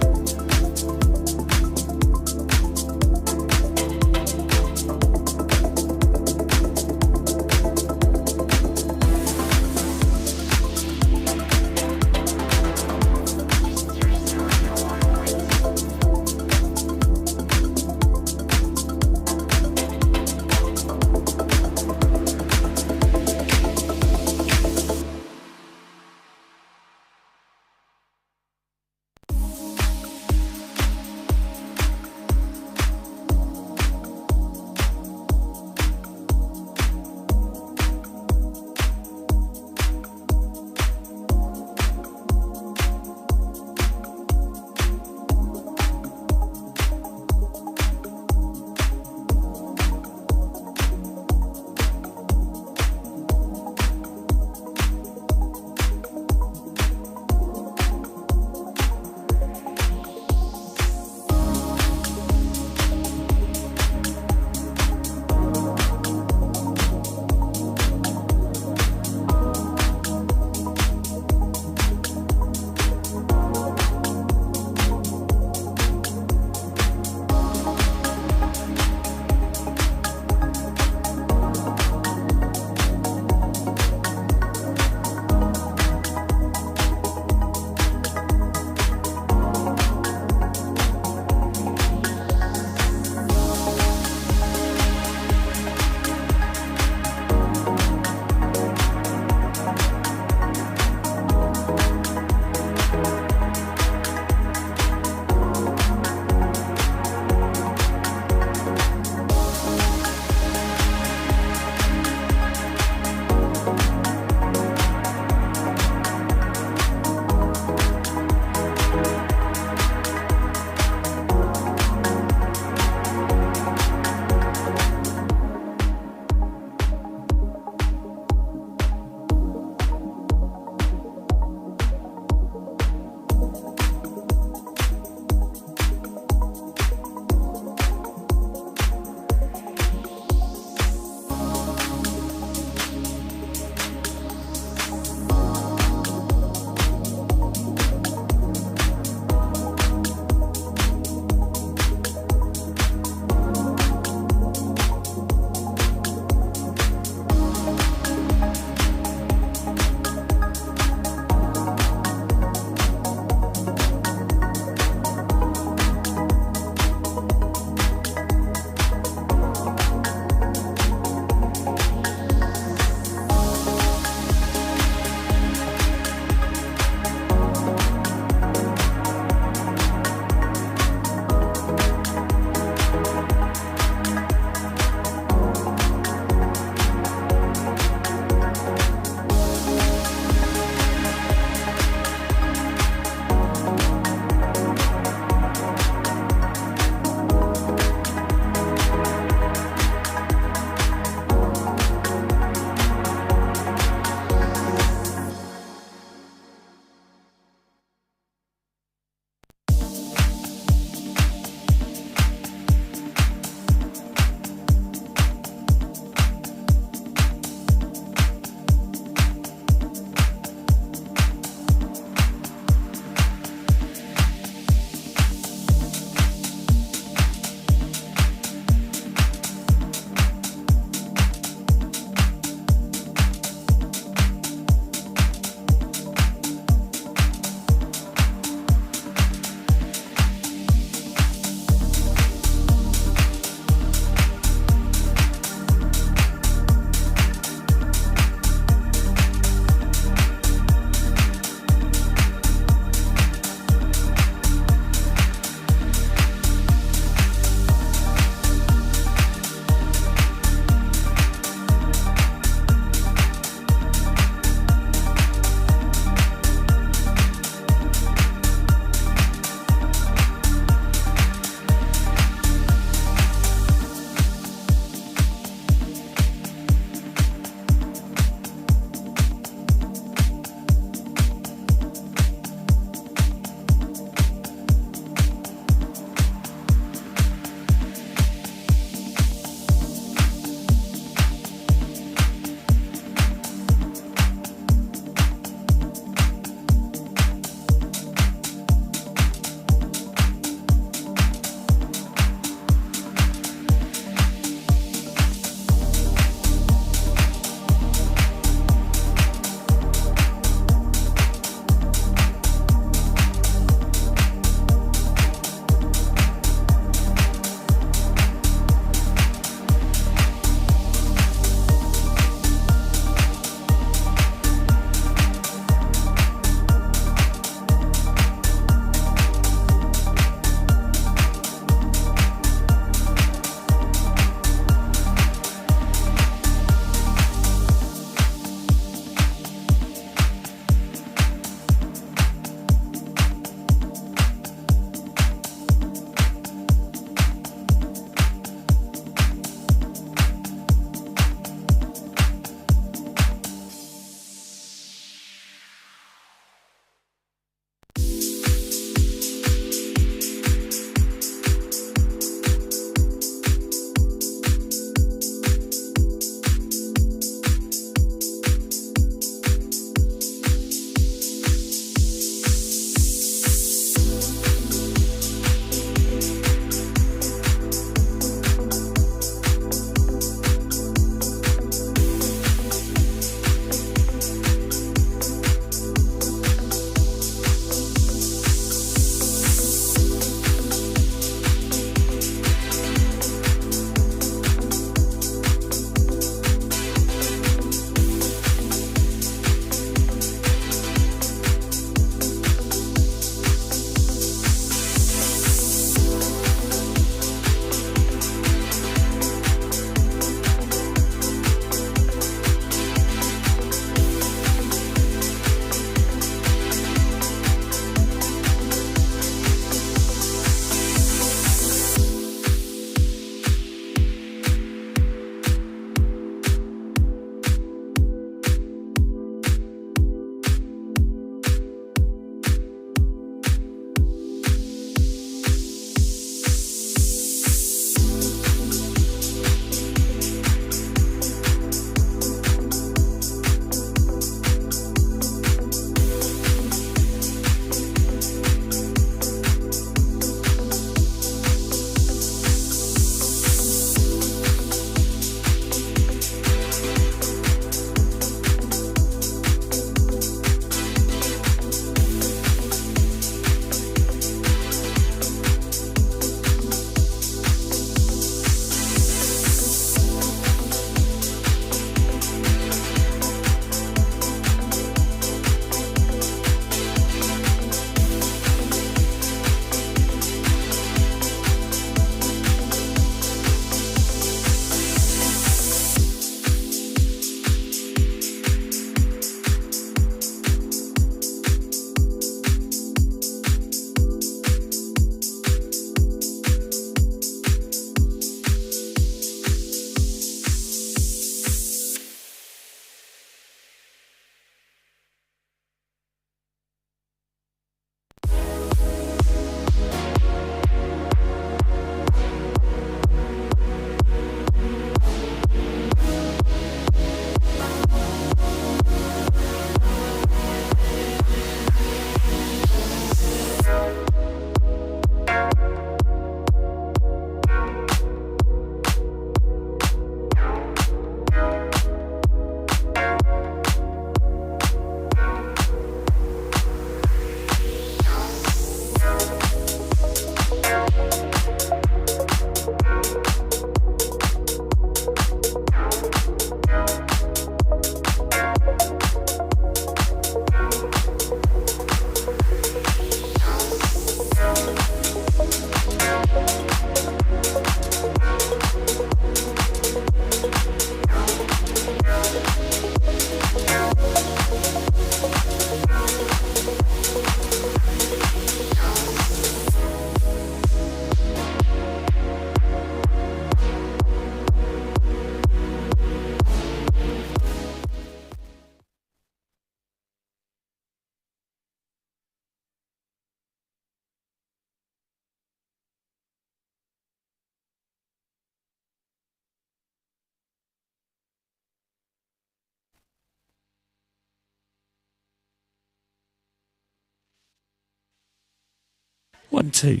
1, 2.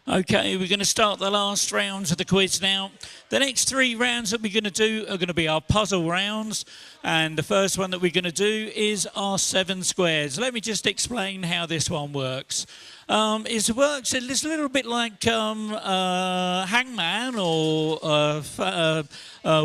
Okay, we're going to start the last rounds of the quiz now. The next 3 rounds that we're going to do are going to be our puzzle rounds. And the first one that we're going to do is our 7 squares. Let me just explain how this one works. It works a little bit like Hangman or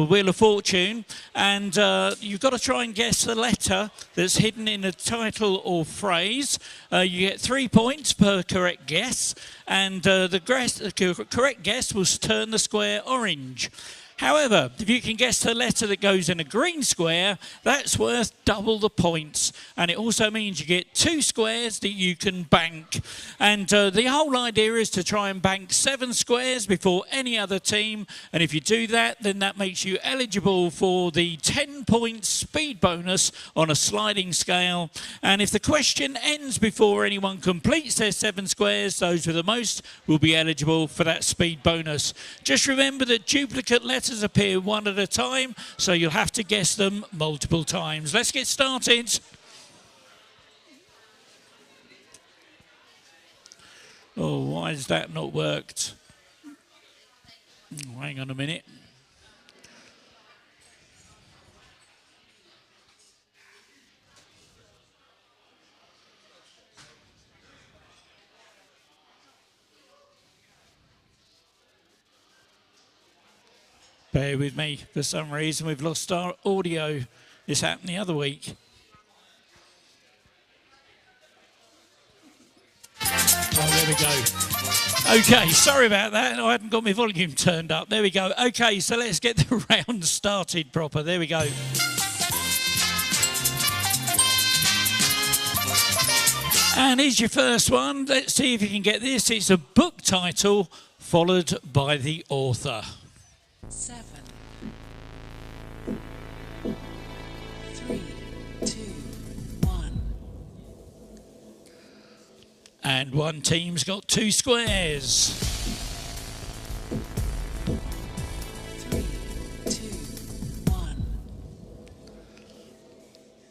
Wheel of Fortune, and you've got to try and guess the letter that's hidden in a title or phrase. You get 3 points per correct guess, and the correct guess will turn the square orange. However, if you can guess the letter that goes in a green square, that's worth double the points. And it also means you get 2 squares that you can bank. And the whole idea is to try and bank 7 squares before any other team. And if you do that, then that makes you eligible for the 10-point speed bonus on a sliding scale. And if the question ends before anyone completes their 7 squares, those with the most will be eligible for that speed bonus. Just remember that duplicate letters appear one at a time, so you'll have to guess them multiple times. Let's get started. Oh, why has that not worked? Oh, hang on a minute. Bear with me. For some reason, we've lost our audio. This happened the other week. Oh, there we go. Okay, sorry about that. I hadn't got my volume turned up. There we go. Okay, so let's get the round started proper. There we go. And here's your first one. Let's see if you can get this. It's a book title followed by the author. 7, 3, 2, 1. And one team's got 2 squares. 3, 2, 1.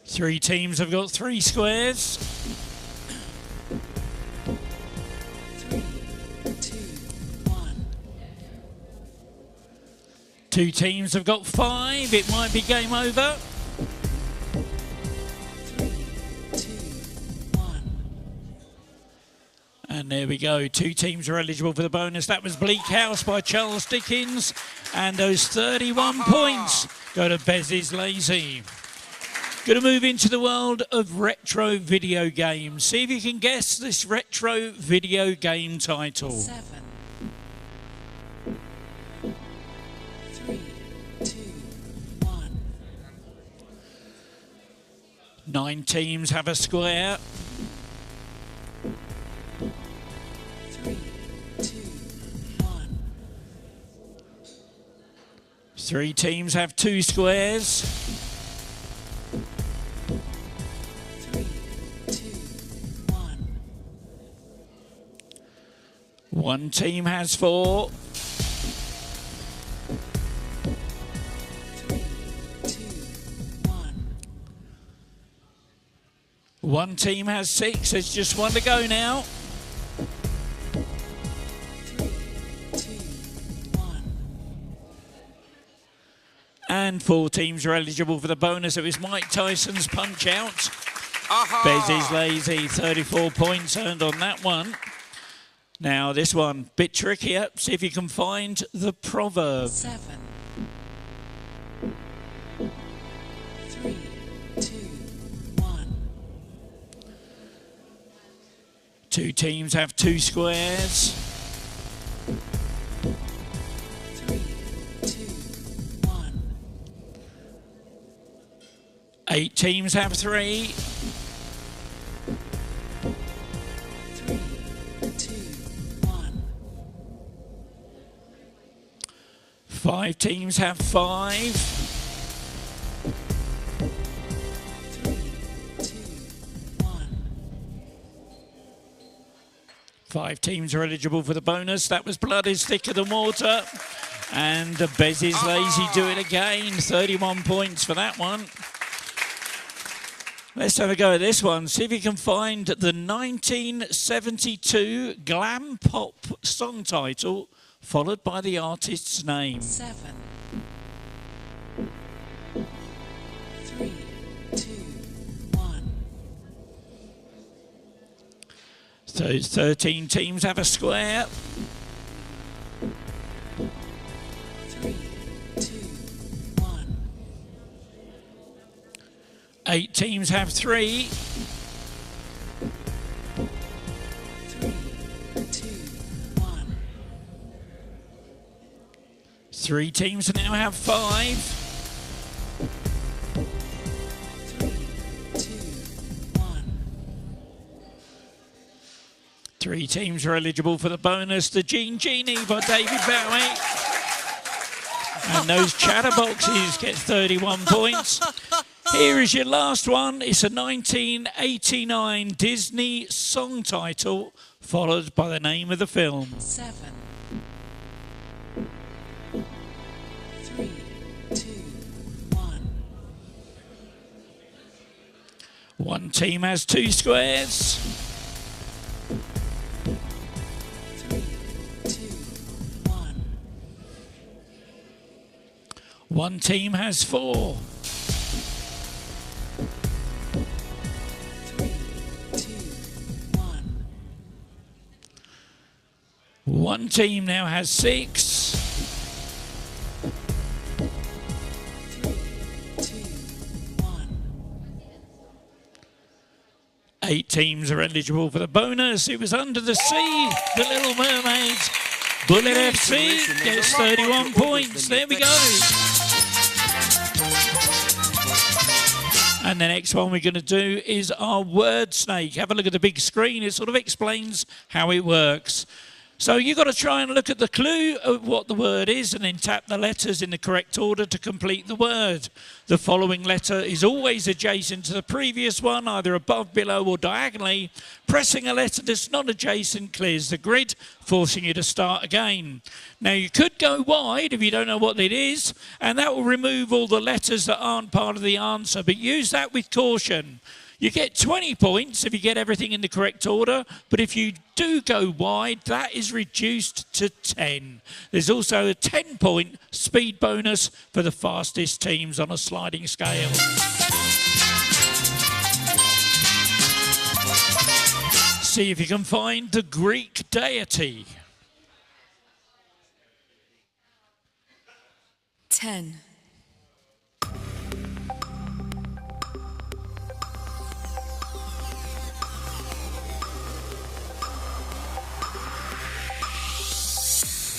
3 teams have got 3 squares. 3, 2, 1. 2 teams have got 5. It might be game over. 3, 2, 1. And there we go. 2 teams are eligible for the bonus. That was Bleak House by Charles Dickens. And those 31 points go to Bez's Lazy. Going to move into the world of retro video games. See if you can guess this retro video game title. 7, 3, 2, 1. 9 teams have a square. 3, 2, 1. 3 teams have 2 squares. 3, 2, 1. 1 team has 4. 3, 2, 1. 1 team has 6. There's just 1 to go now. 3, 2, 1. And 4 teams are eligible for the bonus. It was Mike Tyson's Punch Out. Bez's Lazy, 34 points earned on that one. Now this one, bit trickier. See if you can find the proverb. 7, 3, 2, 1. 2 teams have 2 squares. 3, 2, 1. 8 teams have 3. 3, 2, 1. 5 teams have 5. 3, 2, 1. 5 teams are eligible for the bonus. That was Blood is Thicker Than Water. And Bez's Lazy do it again. 31 points for that one. Let's have a go at this one. See if you can find the 1972 glam pop song title followed by the artist's name. 7, 3, 2, 1. So 13 teams have a square. 3, 2, 1. 8 teams have 3. 3, 2, 1. 3 teams now have 5. 3, 2, 1. 3 teams are eligible for the bonus, the Gene Genie by David Bowie. And those chatterboxes get 31 points. Here is your last one. It's a 1989 Disney song title followed by the name of the film. 7, 3, 2, 1. 1 team has 2 squares. 3, 2, 1. 1 team has 4. 3, 2, 1. 1 team now has 6. 3, 2, 1. 8 teams are eligible for the bonus. It was Under the Sea, The Little Mermaids. Bullet FC gets 31 points. There we go. And the next one we're going to do is our word snake. Have a look at the big screen. It sort of explains how it works. So you've got to try and look at the clue of what the word is and then tap the letters in the correct order to complete the word. The following letter is always adjacent to the previous one, either above, below or diagonally. Pressing a letter that's not adjacent clears the grid, forcing you to start again. Now you could go wide if you don't know what it is, and that will remove all the letters that aren't part of the answer, but use that with caution. You get 20 points if you get everything in the correct order, but if you do go wide, that is reduced to 10. There's also a 10-point speed bonus for the fastest teams on a sliding scale. See if you can find the Greek deity. 10,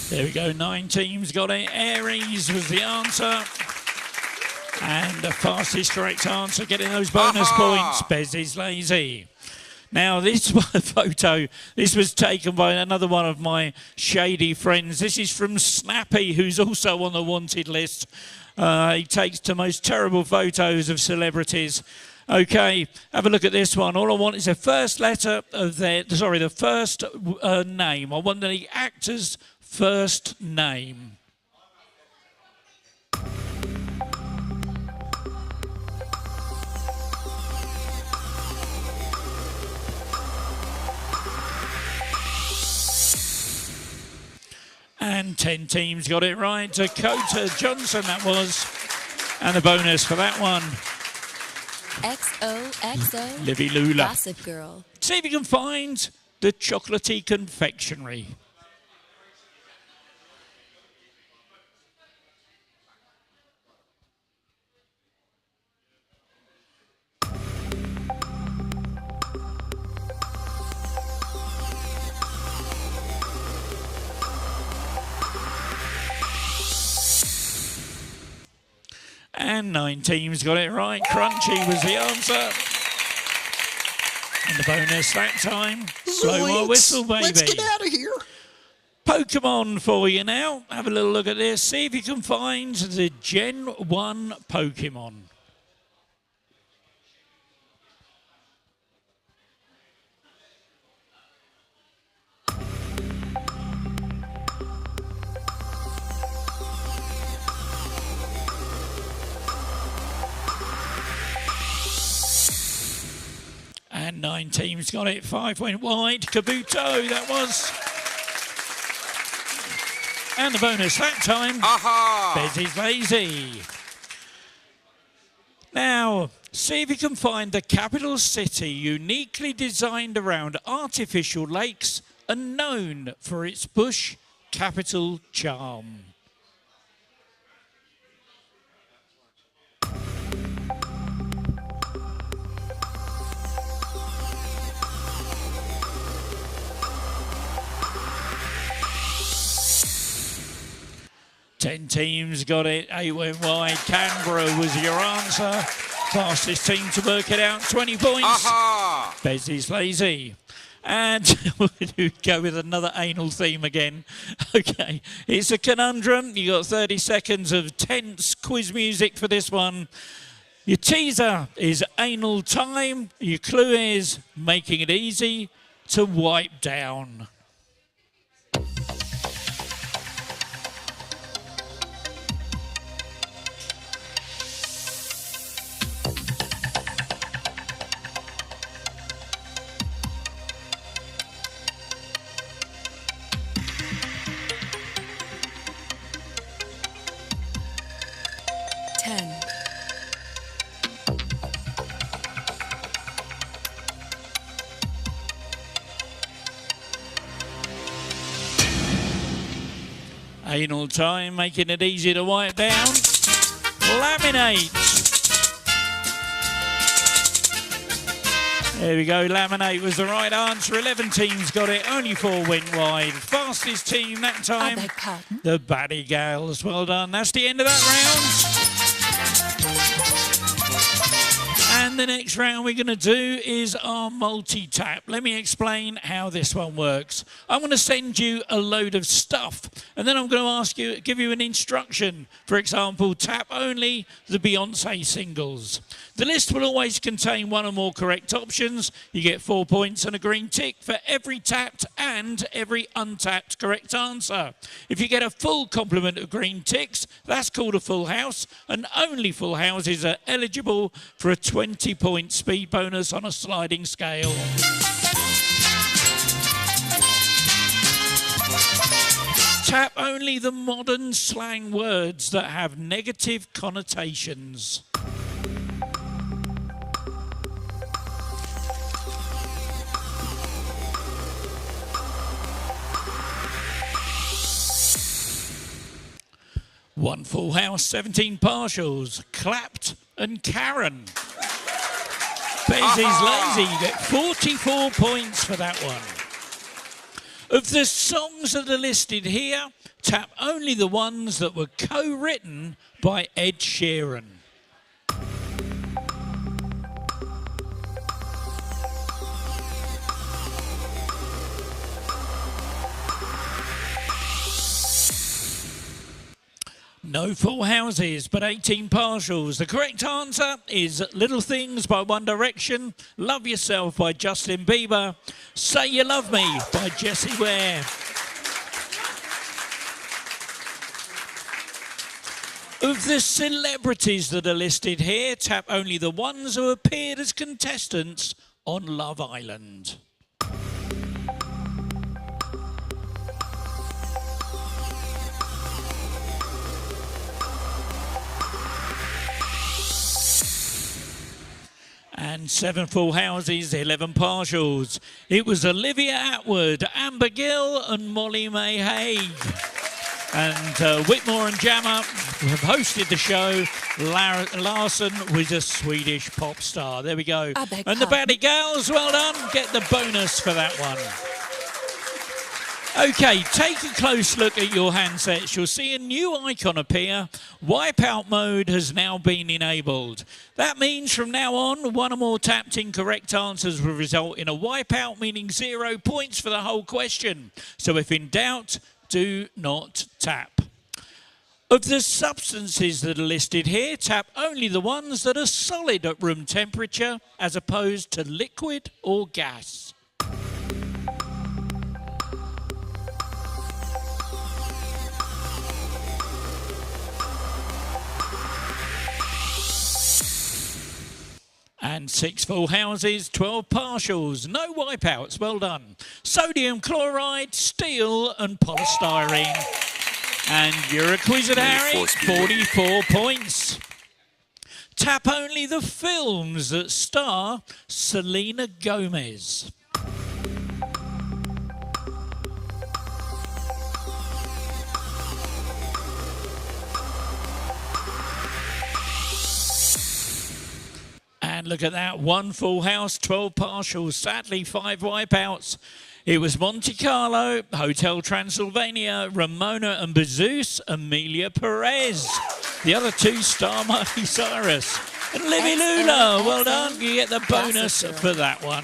'There we go, 9 teams got it. Aries was the answer. And the fastest correct answer getting those bonus points, Bez is lazy. Now this photo, this was taken by another one of my shady friends. This is from Snappy, who's also on the wanted list. He takes the most terrible photos of celebrities. Okay, have a look at this one. All I want is the first letter of the first name. I want the actor's first name. And 10 teams got it right. Dakota Johnson, that was. And the bonus for that one. XOXO. Livy Lula. Gossip Girl. See if you can find the chocolatey confectionery. And 9 teams got it right. Crunchy was the answer. And the bonus that time. Blow my whistle, baby. Let's get out of here. Pokemon for you now. Have a little look at this. See if you can find the Gen 1 Pokemon. And 9 teams got it. 5 went wide. Kabuto, that was. And the bonus that time. Bezzy's lazy. Now, see if you can find the capital city uniquely designed around artificial lakes and known for its bush capital charm. Ten teams got it, 8 went wide. Canberra was your answer. Fastest team to work it out, 20 points. Bezzy's lazy. And we're going to go with another anal theme again. Okay, it's a conundrum. You got 30 seconds of tense quiz music for this one. Your teaser is anal time. Your clue is making it easy to wipe down. Anal time, making it easy to wipe down. Laminate. There we go, laminate was the right answer. 11 teams got it, only 4 went wide. Fastest team that time, the Batty Gals. Well done, that's the end of that round. And the next round we're going to do is our multi-tap. Let me explain how this one works. I'm going to send you a load of stuff, and then I'm going to give you an instruction. For example, tap only the Beyonce singles. The list will always contain 1 or more correct options. You get 4 points and a green tick for every tapped and every untapped correct answer. If you get a full complement of green ticks, that's called a full house, and only full houses are eligible for a 20-point speed bonus on a sliding scale. Tap only the modern slang words that have negative connotations. One full house, 17 partials, clapped and Karen. Bezzy's lazy, you get 44 points for that one. Of the songs that are listed here, tap only the ones that were co-written by Ed Sheeran. No full houses, but 18 partials. The correct answer is Little Things by One Direction, Love Yourself by Justin Bieber, Say You Love Me by Jessie Ware. Of the celebrities that are listed here, tap only the ones who appeared as contestants on Love Island. And 7 full houses, 11 partials. It was Olivia Attwood, Amber Gill and Molly May Haig. And Whitmore and Jammer have hosted the show. Larson was a Swedish pop star. There we go. And the Batty Gals, well done. Get the bonus for that one. Okay, take a close look at your handsets. You'll see a new icon appear. Wipeout mode has now been enabled. That means from now on, 1 or more tapped incorrect answers will result in a wipeout, meaning 0 points for the whole question. So if in doubt, do not tap. Of the substances that are listed here, tap only the ones that are solid at room temperature as opposed to liquid or gas. And 6 full houses, 12 partials, no wipeouts, well done. Sodium chloride, steel and polystyrene. And you're a Quizzard Harry, 44 points. Tap only the films that star Selena Gomez. And look at that, 1 full house, 12 partials, sadly 5 wipeouts. It was Monte Carlo, Hotel Transylvania, Ramona and Bezos, Amelia Perez. The other 2 star Miley Cyrus. And Livy Lula, well done, you get the bonus for that one.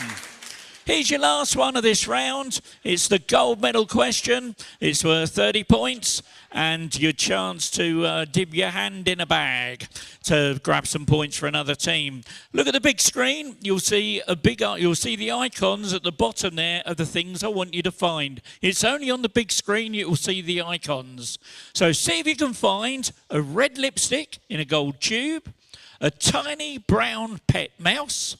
Here's your last one of this round. It's the gold medal question. It's worth 30 points and your chance to dip your hand in a bag to grab some points for another team. Look at the big screen. You'll see you'll see the icons at the bottom there of the things I want you to find. It's only on the big screen you will see the icons. So see if you can find a red lipstick in a gold tube, a tiny brown pet mouse,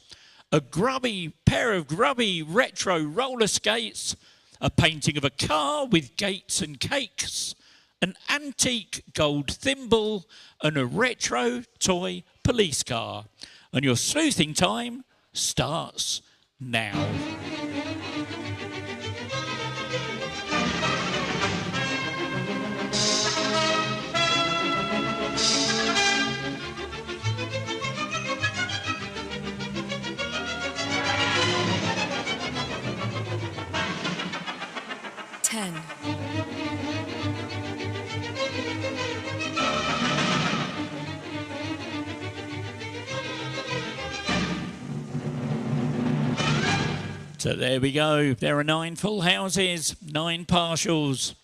a pair of grubby retro roller skates, a painting of a car with gates and cakes, an antique gold thimble, and a retro toy police car. And your sleuthing time starts now. So there we go. There are 9 full houses, 9 partials.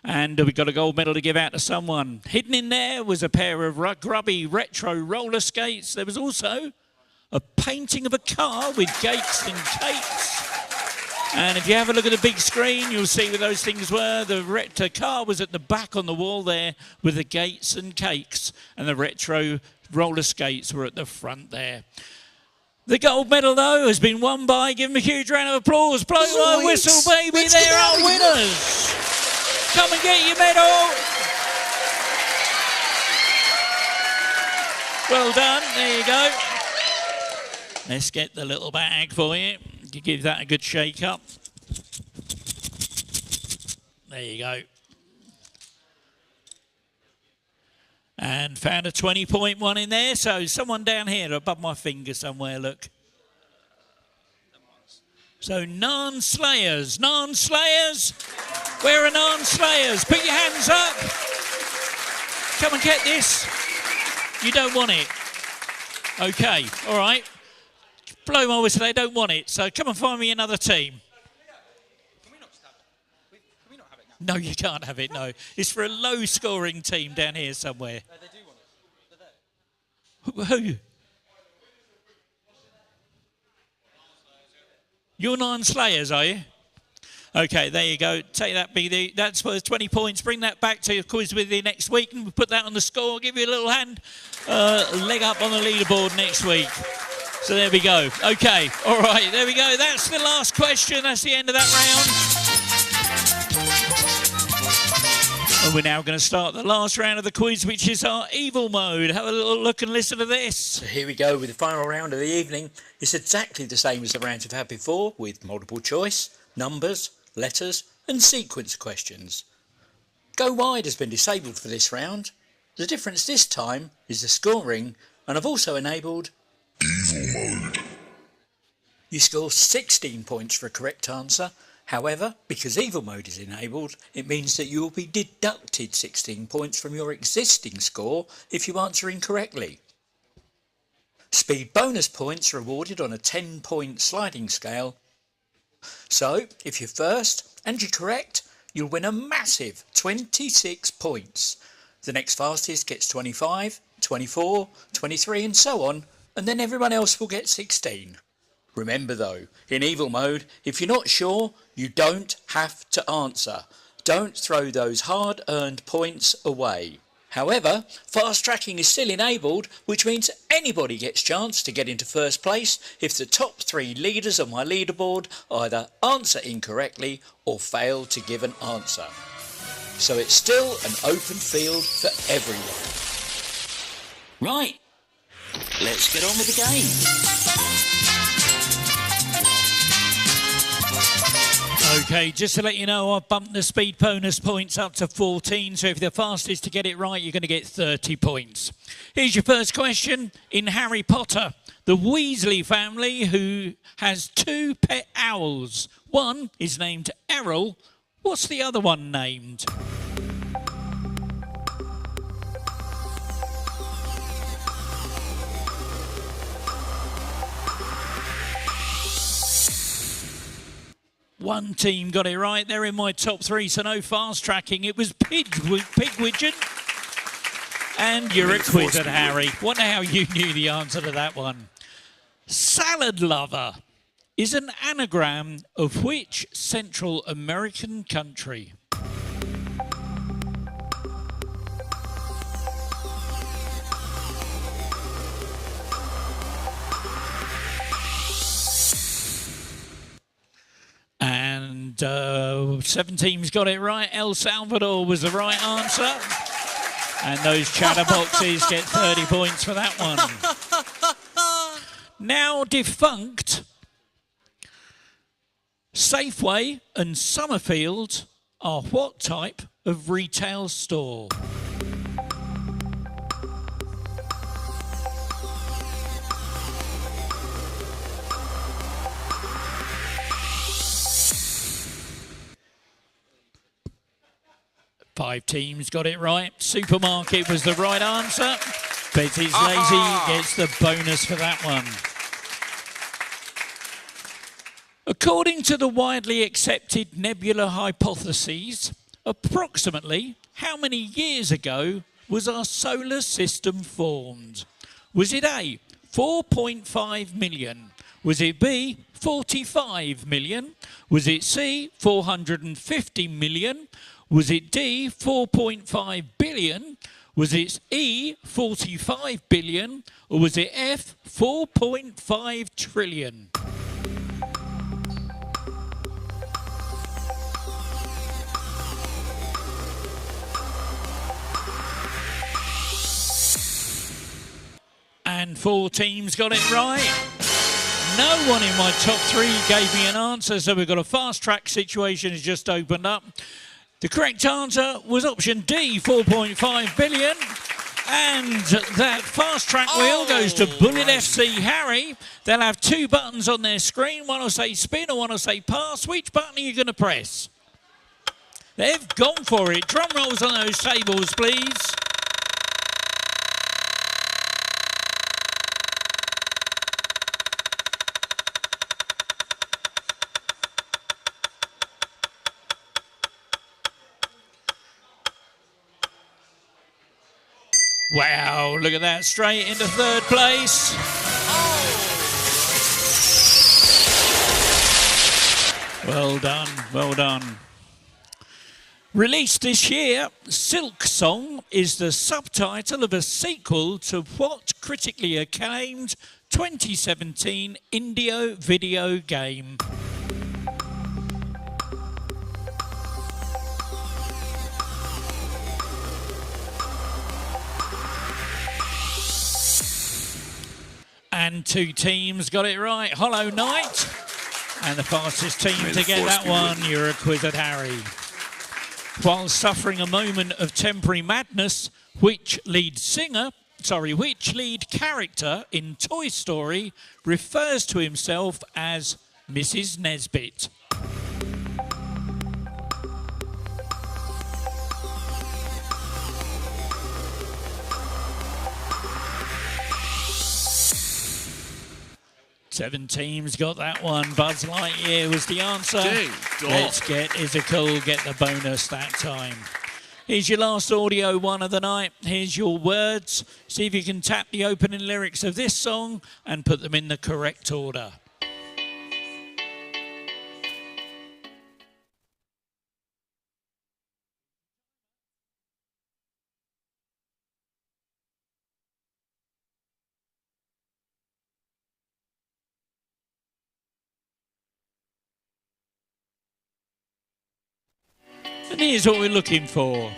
And we've got a gold medal to give out to someone. Hidden in there was a pair of grubby retro roller skates. There was also a painting of a car with gates and cakes. And if you have a look at the big screen, you'll see where those things were. The car was at the back on the wall there with the gates and cakes. And the retro roller skates were at the front there. The gold medal, though, has been won by, give them a huge round of applause. Blow my whistle, baby, they're our winners. Come and get your medal. Well done, there you go. Let's get the little bag for you. You give that a good shake up. There you go. And found a 20-point one in there. So someone down here above my finger somewhere, look. So Narn Slayers. Narn Slayers. Where are Narn Slayers? Put your hands up. Come and get this. You don't want it. Okay, all right. Blow my whistle, they don't want it. So come and find me another team. No, you can't have it, no. It's for a low-scoring team down here somewhere. No, they do want it. They're there. Who? You're Nine Slayers, are you? Okay, there you go. Take that, BD. That's worth 20 points. Bring that back to your quiz with you next week and we'll put that on the score. Give you a little hand. Leg up on the leaderboard next week. So there we go. Okay, all right, there we go. That's the last question. That's the end of that round. And we're now going to start the last round of the quiz, which is our evil mode. Have a little look and listen to this. So here we go with the final round of the evening. It's exactly the same as the rounds we've had before, with multiple choice, numbers, letters and sequence questions. Go wide has been disabled for this round. The difference this time is the scoring, and I've also enabled evil mode. You score 16 points for a correct answer. However, because evil mode is enabled, it means that you will be deducted 16 points from your existing score if you answer incorrectly. Speed bonus points are awarded on a 10-point sliding scale. So, if you're first and you're correct, you'll win a massive 26 points. The next fastest gets 25, 24, 23 and so on, and then everyone else will get 16. Remember though, in evil mode, if you're not sure, you don't have to answer. Don't throw those hard-earned points away. However, fast tracking is still enabled, which means anybody gets a chance to get into first place if the top 3 leaders on my leaderboard either answer incorrectly or fail to give an answer. So it's still an open field for everyone. Right, let's get on with the game. Okay, just to let you know, I've bumped the speed bonus points up to 14, so if you're the fastest to get it right, you're going to get 30 points. Here's your first question. In Harry Potter, the Weasley family, who has 2 pet owls. One is named Errol. What's the other one named? One team got it right. They're in my top 3, so no fast tracking. It was Pigwidgeon. And you're a quiz Harry. Wonder how you knew the answer to that one. Salad lover is an anagram of which Central American country? And 7 teams got it right. El Salvador was the right answer. And those chatterboxes get 30 points for that one. Now defunct, Safeway and Summerfield are what type of retail store? Five teams got it right. Supermarket was the right answer. Betty's Lazy gets the bonus for that one. According to the widely accepted nebula hypotheses, approximately how many years ago was our solar system formed? Was it A, 4.5 million? Was it B, 45 million? Was it C, 450 million? Was it D, 4.5 billion? Was it E, 45 billion? Or was it F, 4.5 trillion? And 4 teams got it right. No one in my top 3 gave me an answer, so we've got a fast track situation has just opened up. The correct answer was option D, 4.5 billion. And that fast track wheel goes to Bullet FC Harry. They'll have 2 buttons on their screen. One will say spin or one will say pass. Which button are you going to press? They've gone for it. Drum rolls on those tables, please. Wow, look at that, straight into 3rd place. Well done, well done. Released this year, Silk Song is the subtitle of a sequel to what critically acclaimed 2017 Indio video game? And 2 teams got it right. Hollow Knight. And the fastest team to get that one, you're a quiz at Harry. While suffering a moment of temporary madness, which lead character in Toy Story refers to himself as Mrs. Nesbit? Seven teams got that one. Buzz Lightyear was the answer. Let's get Izakel, get the bonus that time. Here's your last audio one of the night. Here's your words. See if you can tap the opening lyrics of this song and put them in the correct order. And here's what we're looking for.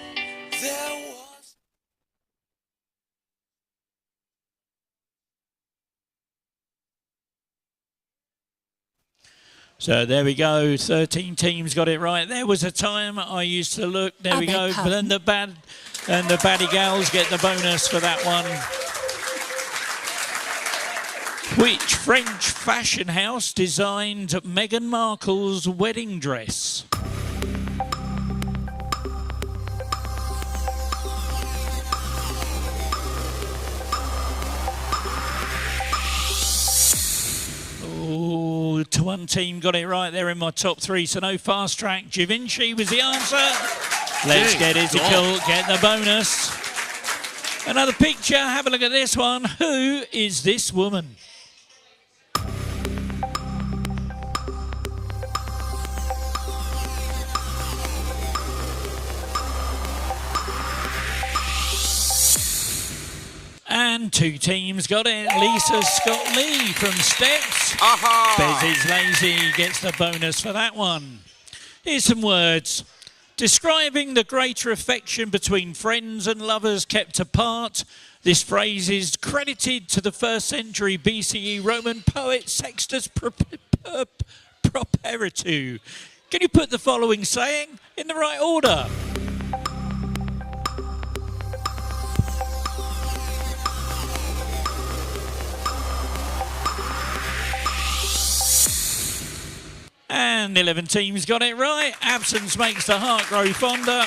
So there we go, 13 teams got it right. There was a time I used to look, there we go. But then the baddie gals get the bonus for that one. Which French fashion house designed Meghan Markle's wedding dress? Oh, one team got it right there in my top three, so no fast track. Givenchy was the answer. Let's get Ezekiel, get the bonus. Another picture, have a look at this one. Who is this woman? And two teams got it. Lisa Scott Lee from Steps. Bez is lazy, gets the bonus for that one. Here's some words. Describing the greater affection between friends and lovers kept apart. This phrase is credited to the 1st century BCE Roman poet Sextus Propertu. Can you put the following saying in the right order? And 11 teams got it right. Absence makes the heart grow fonder.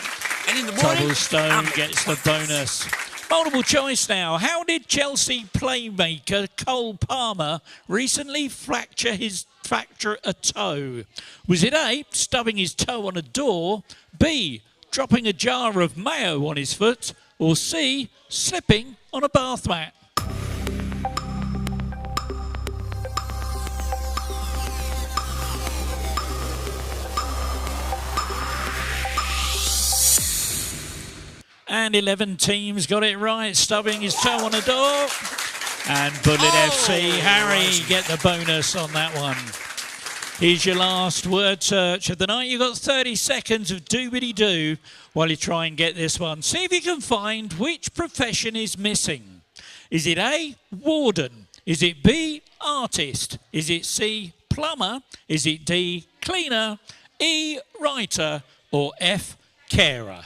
And in the morning, Cobblestone gets the bonus. Multiple choice now. How did Chelsea playmaker Cole Palmer recently fracture a toe? Was it A, stubbing his toe on a door, B, dropping a jar of mayo on his foot, or C, slipping on a bath mat? And 11 teams got it right. Stubbing his toe on a door. And Bullet FC. Harry get the bonus on that one. Here's your last word search of the night. You've got 30 seconds of doobity-doo while you try and get this one. See if you can find which profession is missing. Is it A, warden? Is it B, artist? Is it C, plumber? Is it D, cleaner? E, writer? Or F, carer?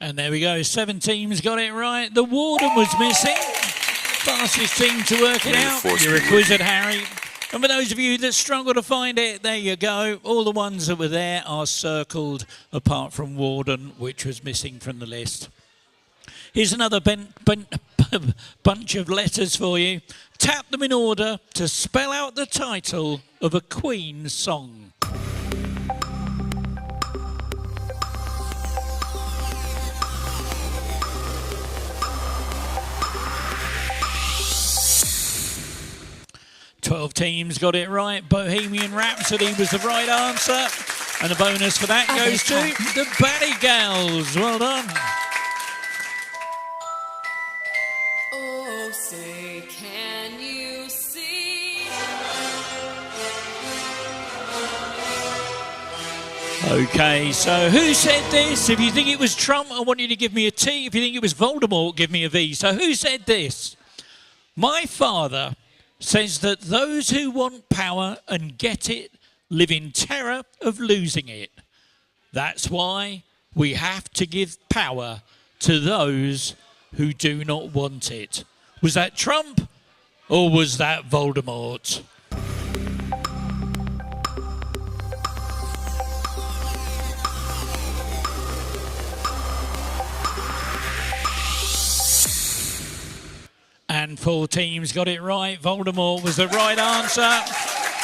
And there we go, 7 teams got it right. The warden was missing. Fastest team to work it out. You're a wizard, Harry. And for those of you that struggle to find it, there you go. All the ones that were there are circled, apart from warden, which was missing from the list. Here's another bunch of letters for you. Tap them in order to spell out the title of a Queen song. Twelve teams got it right. Bohemian Rhapsody was the right answer. And the bonus for that goes to the Batty Gals. Well done. Oh, say, can you see? Okay, so who said this? If you think it was Trump, I want you to give me a T. If you think it was Voldemort, give me a V. So who said this? My father says that those who want power and get it live in terror of losing it. That's why we have to give power to those who do not want it. Was that Trump or was that Voldemort? And 4 teams got it right. Voldemort was the right answer.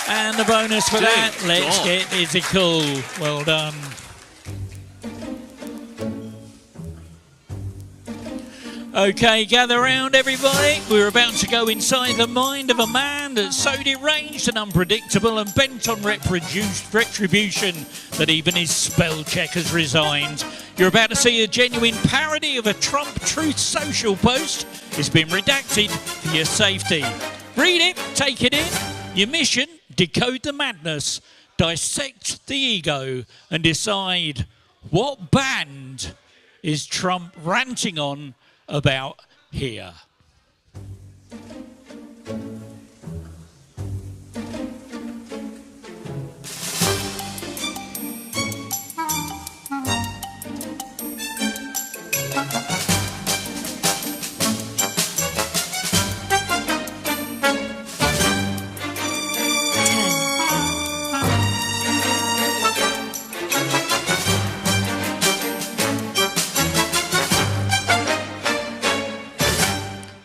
And the bonus for that, let's get Ezekiel. Well done. Okay, gather round everybody. We're about to go inside the mind of a man that's so deranged and unpredictable and bent on retribution that even his spell check has resigned. You're about to see a genuine parody of a Trump Truth Social post. It's been redacted for your safety. Read it, take it in. Your mission, decode the madness, dissect the ego and decide what band is Trump ranting on about here.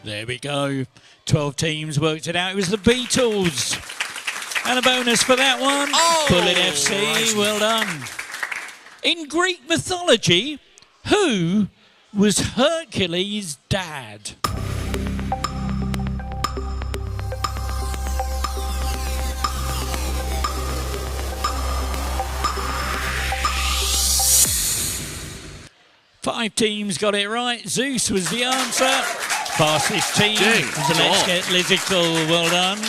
There we go. 12 teams worked it out. It was the Beatles. And a bonus for that one. Bullet FC. Nice. Well done. In Greek mythology, who was Hercules' dad? Five teams got it right. Zeus was the answer. Fastest team. So let's get Lizical. Well done.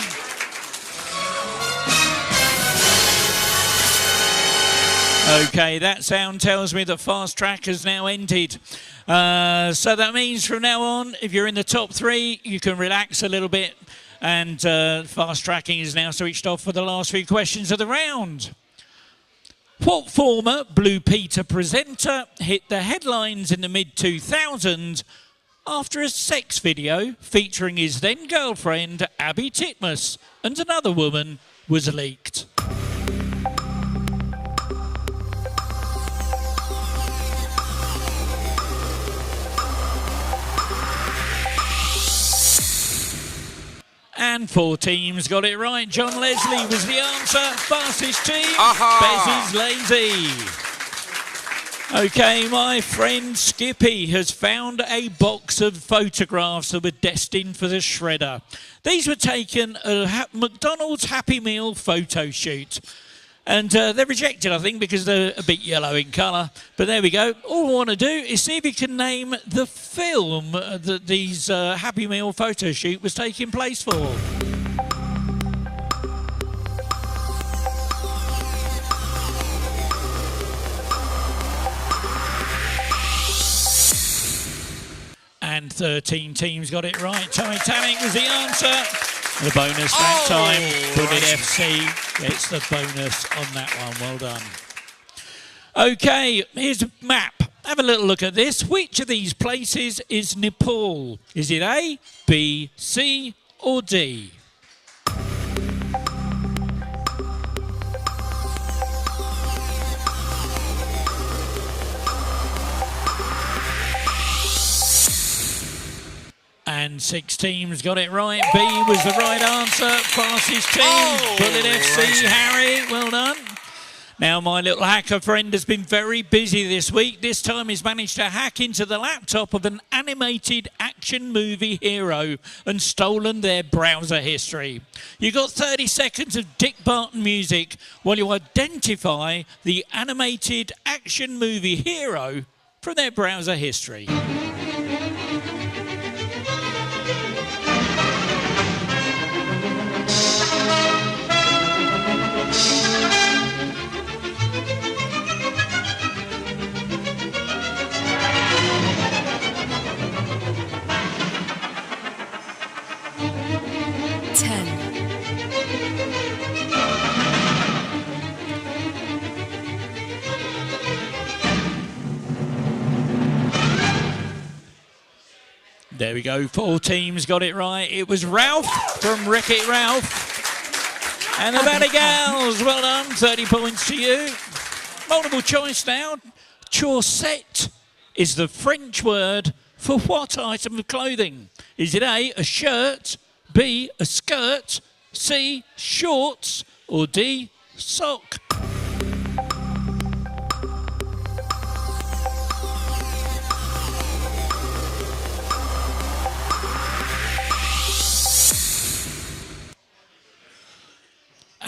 Okay, that sound tells me that Fast Track has now ended. So that means from now on, if you're in the top three, you can relax a little bit. And Fast Tracking is now switched off for the last few questions of the round. What former Blue Peter presenter hit the headlines in the mid-2000s after a sex video featuring his then-girlfriend Abby Titmus and another woman was leaked? And four teams got it right. John Leslie was the answer. Fastest team. Bez is lazy. Okay, my friend Skippy has found a box of photographs that were destined for the shredder. These were taken at a McDonald's Happy Meal photo shoot. And they're rejected, I think, because they're a bit yellow in colour. But there we go. All I want to do is see if you can name the film that these Happy Meal photo shoot was taking place for. And 13 teams got it right. Titanic was the answer. The bonus that time. Bullet FC gets the bonus on that one. Well done. Okay, here's a map. Have a little look at this. Which of these places is Nepal? Is it A, B, C, or D? And 6 teams got it right. B was the right answer. Fastest team. Bullet FC. Harry, well done. Now, my little hacker friend has been very busy this week. This time he's managed to hack into the laptop of an animated action movie hero and stolen their browser history. You've got 30 seconds of Dick Barton music while you identify the animated action movie hero from their browser history. There we go, 4 teams got it right. It was Ralph from Wreck-It Ralph. And the Badigals, well done, 30 points to you. Multiple choice now. Chaussette is the French word for what item of clothing? Is it A, shirt, B, a skirt, C, shorts, or D, sock?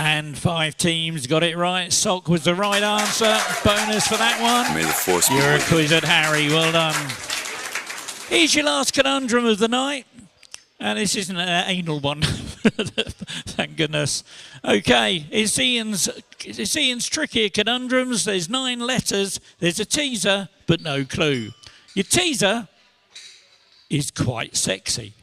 And 5 teams got it right. Sock was the right answer. Bonus for that one. May the force be You're a with you. Quizzard Harry. Well done. Here's your last conundrum of the night. And this isn't an anal one. Thank goodness. Okay, it's Ian's trickier conundrums. There's 9 letters. There's a teaser, but no clue. Your teaser is quite sexy.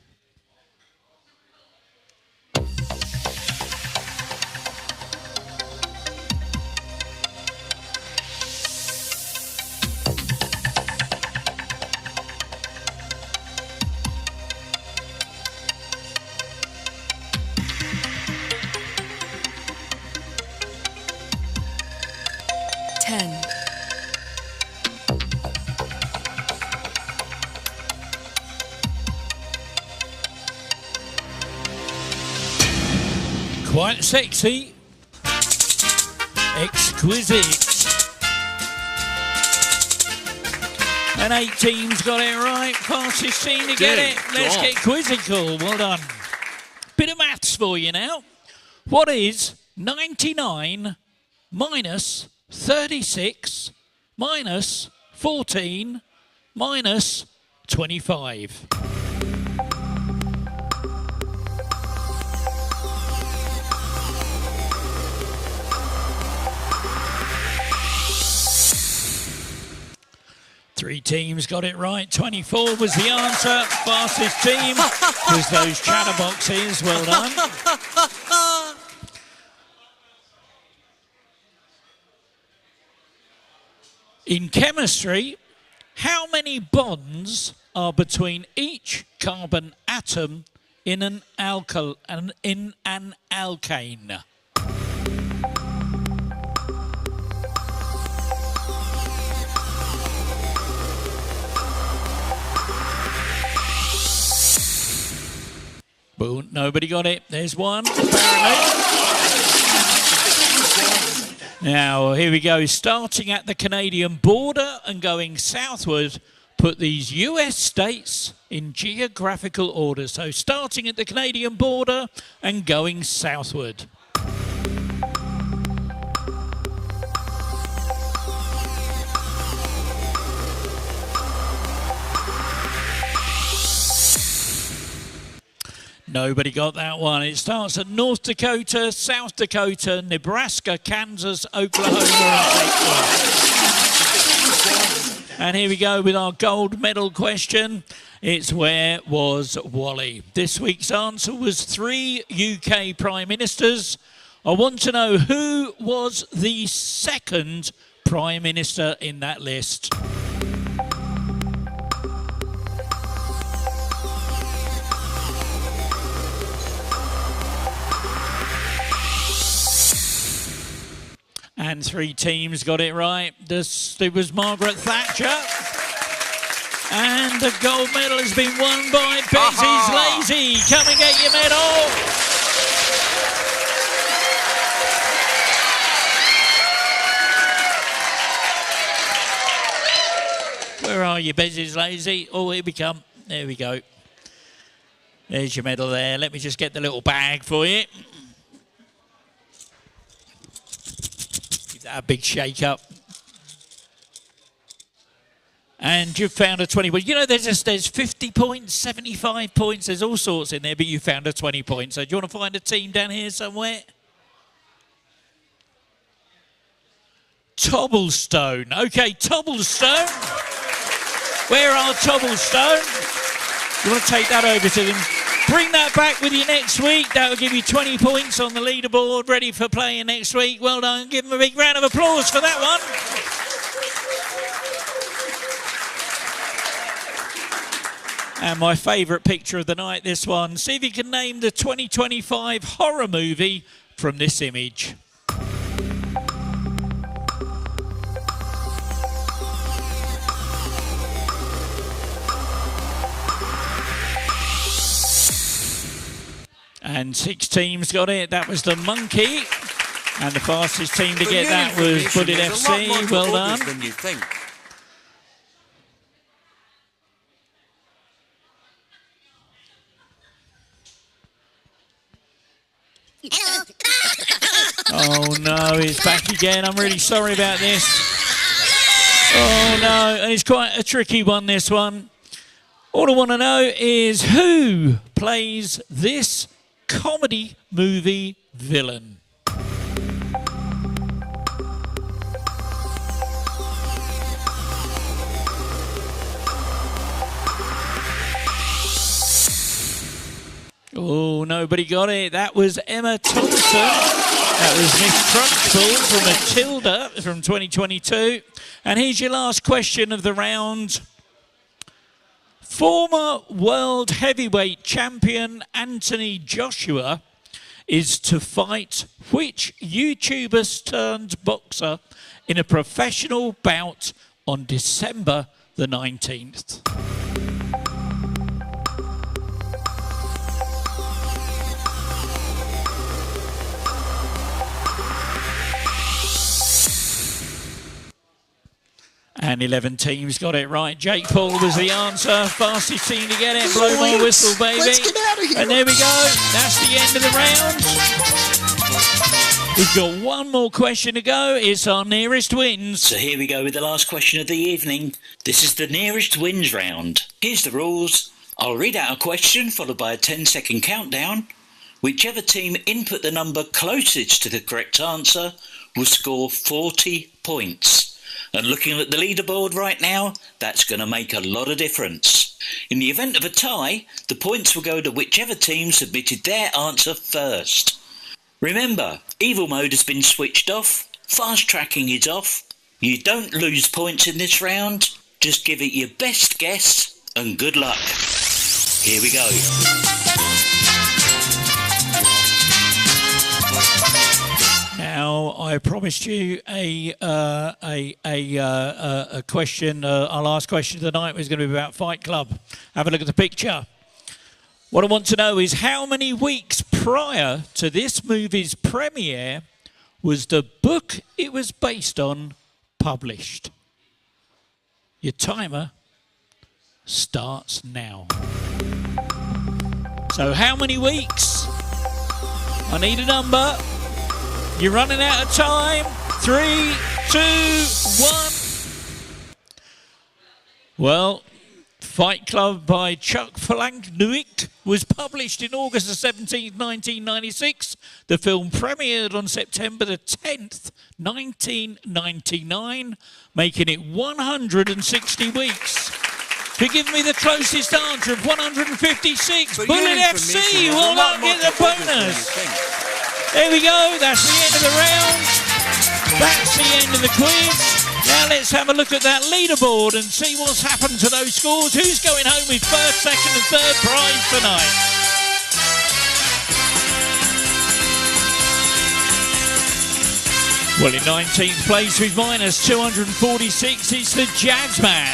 Quite sexy. Exquisite. And 8 teams got it right. Fastest team to get it. Let's get quizzical. Well done. Bit of maths for you now. What is 99 minus 36 minus 14 minus 25? Three teams got it right. 24 was the answer. Fastest team was those chatterboxes. Well done. In chemistry, how many bonds are between each carbon atom in an alkane? But nobody got it. There's one, apparently. Now, here we go. Starting at the Canadian border and going southward, put these US states in geographical order. So starting at the Canadian border and going southward. Nobody got that one. It starts at North Dakota, South Dakota, Nebraska, Kansas, Oklahoma, and Texas. And here we go with our gold medal question. It's where was Wally? This week's answer was 3 UK Prime Ministers. I want to know who was the second Prime Minister in that list. And 3 teams got it right. It was Margaret Thatcher. And the gold medal has been won by Betsy's Lazy. Come and get your medal. Where are you, Betsy's Lazy? Oh, here we come. There we go. There's your medal there. Let me just get the little bag for you. A big shake up. And you've found a 20 points. You know, there's 50 points, 75 points, there's all sorts in there, but you found a 20 points. So do you want to find a team down here somewhere? Tobblestone. Okay, Tobblestone. Where are Tobblestone? You want to take that over to them. Bring that back with you next week. That will give you 20 points on the leaderboard, ready for playing next week. Well done. Give them a big round of applause for that one. And my favourite picture of the night, this one. See if you can name the 2025 horror movie from this image. And 6 teams got it. That was the monkey. And the fastest team to get that was Bullet FC. Well done. Than you think. Oh no, it's back again. I'm really sorry about this. Oh no, and it's quite a tricky one, this one. All I want to know is who plays this comedy movie villain? Oh, nobody got it. That was Emma Thompson. That was Miss Trunchbull from Matilda from 2022. And here's your last question of the round. Former world heavyweight champion Anthony Joshua is to fight which YouTuber turned boxer in a professional bout on December the 19th? And 11 teams got it right. Jake Paul was the answer. Fastest team to get it. Blow my whistle, baby. Let's get out of here. And there we go. That's the end of the round. We've got one more question to go. It's our nearest wins. So here we go with the last question of the evening. This is the nearest wins round. Here's the rules. I'll read out a question followed by a 10-second countdown. Whichever team input the number closest to the correct answer will score 40 points. And looking at the leaderboard right now, that's going to make a lot of difference. In the event of a tie, the points will go to whichever team submitted their answer first. Remember, evil mode has been switched off, fast tracking is off. You don't lose points in this round, just give it your best guess and good luck. Here we go. Now, I promised you a question. Our last question of the night was going to be about Fight Club. Have a look at the picture. What I want to know is how many weeks prior to this movie's premiere was the book it was based on published? Your timer starts now. So how many weeks? I need a number. You're running out of time. 3, 2, 1. Well, Fight Club by Chuck Palahniuk was published in August the 17th, 1996. The film premiered on September the 10th, 1999, making it 160 weeks. Who give me the closest answer of 156? But Bullet FC will not get the bonus. There we go, that's the end of the round. That's the end of the quiz. Now let's have a look at that leaderboard and see what's happened to those scores. Who's going home with first, second and third prize tonight? Well, in 19th place with minus 246, it's the Jazzman.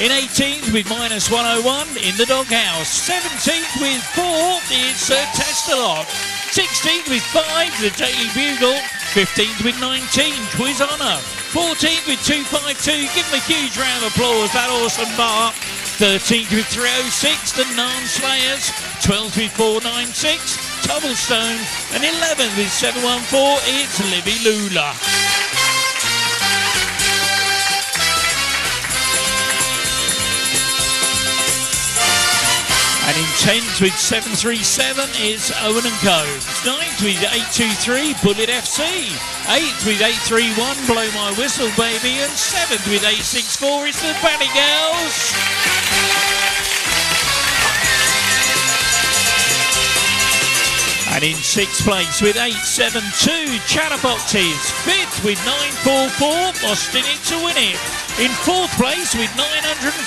In 18th with minus 101, in the Doghouse. 17th with 4, it's Testalot. 16th with 5, the Daily Bugle. 15th with 19, Quiz Honor. 14th with 252, give them a huge round of applause, that awesome bar. 13th with 306, the Non-Slayers. 12th with 496, Tubblestone. And 11th with 714, it's Libby Lula. And in 10th with 737 is Owen & Co. 9th with 823, Bullet FC. 8th with 831, Blow My Whistle Baby. And 7th with 864 is the Bunny Girls. And in 6th place with 872, Chatterboxes. 5th with 944, Austin It to Win It. In 4th place with 955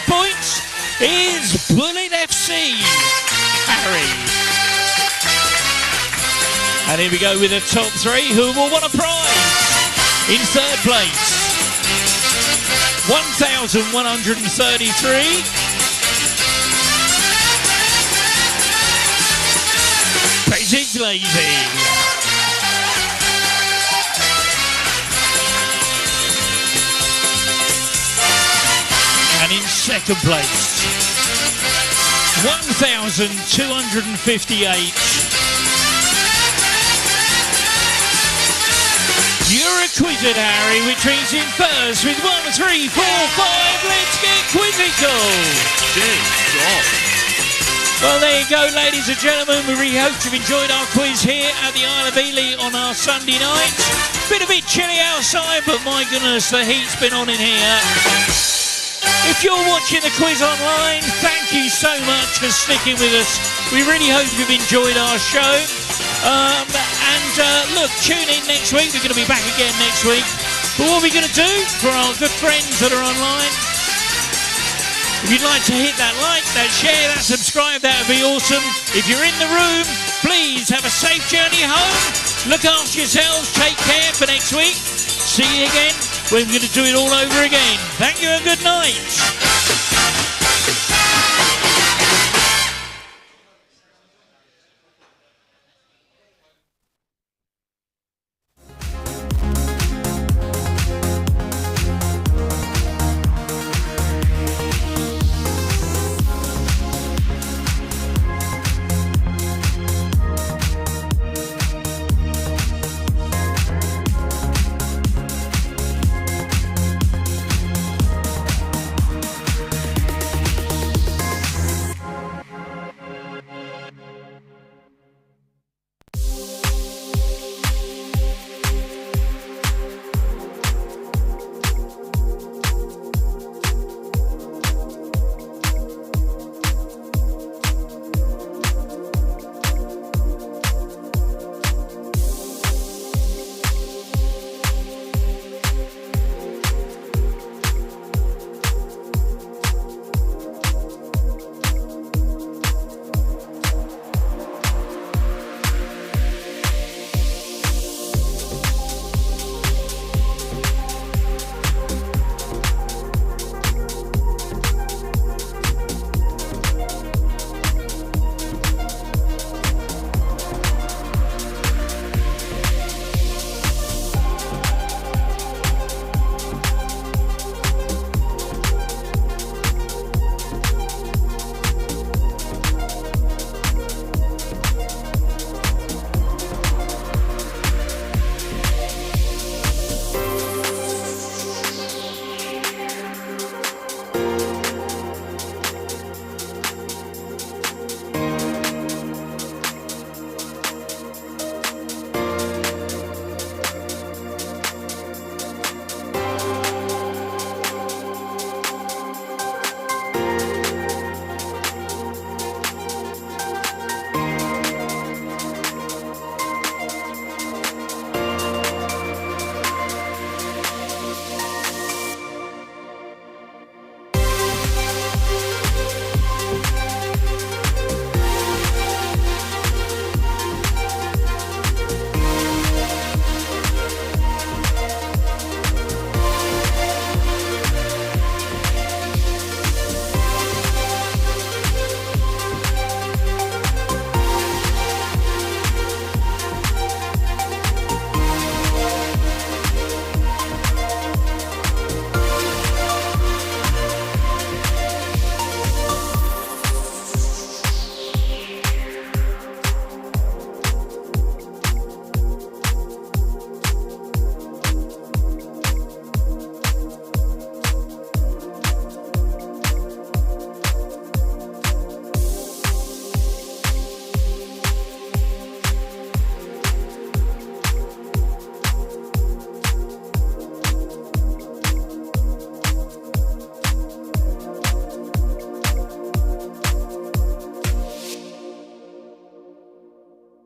points is Bullet FC, Harry. And here we go with the top 3 who will win a prize. In 3rd place, 1,133. Basic Lazy. And in 2nd place, 1,258. You're a quizzer, Harry, which means in first with 1, 3, 4, 5. Let's get quizzical. Well, there you go, ladies and gentlemen. We really hope you've enjoyed our quiz here at the Isle of Ely on our Sunday night. Been a bit chilly outside, but my goodness, the heat's been on in here. If you're watching the quiz online, thank you so much for sticking with us. We really hope you've enjoyed our show. Look, tune in next week. We're going to be back again next week. But what are we going to do for our good friends that are online? If you'd like to hit that like, that share, that subscribe, that would be awesome. If you're in the room, please have a safe journey home. Look after yourselves. Take care for next week. See you again. We're going to do it all over again. Thank you and good night.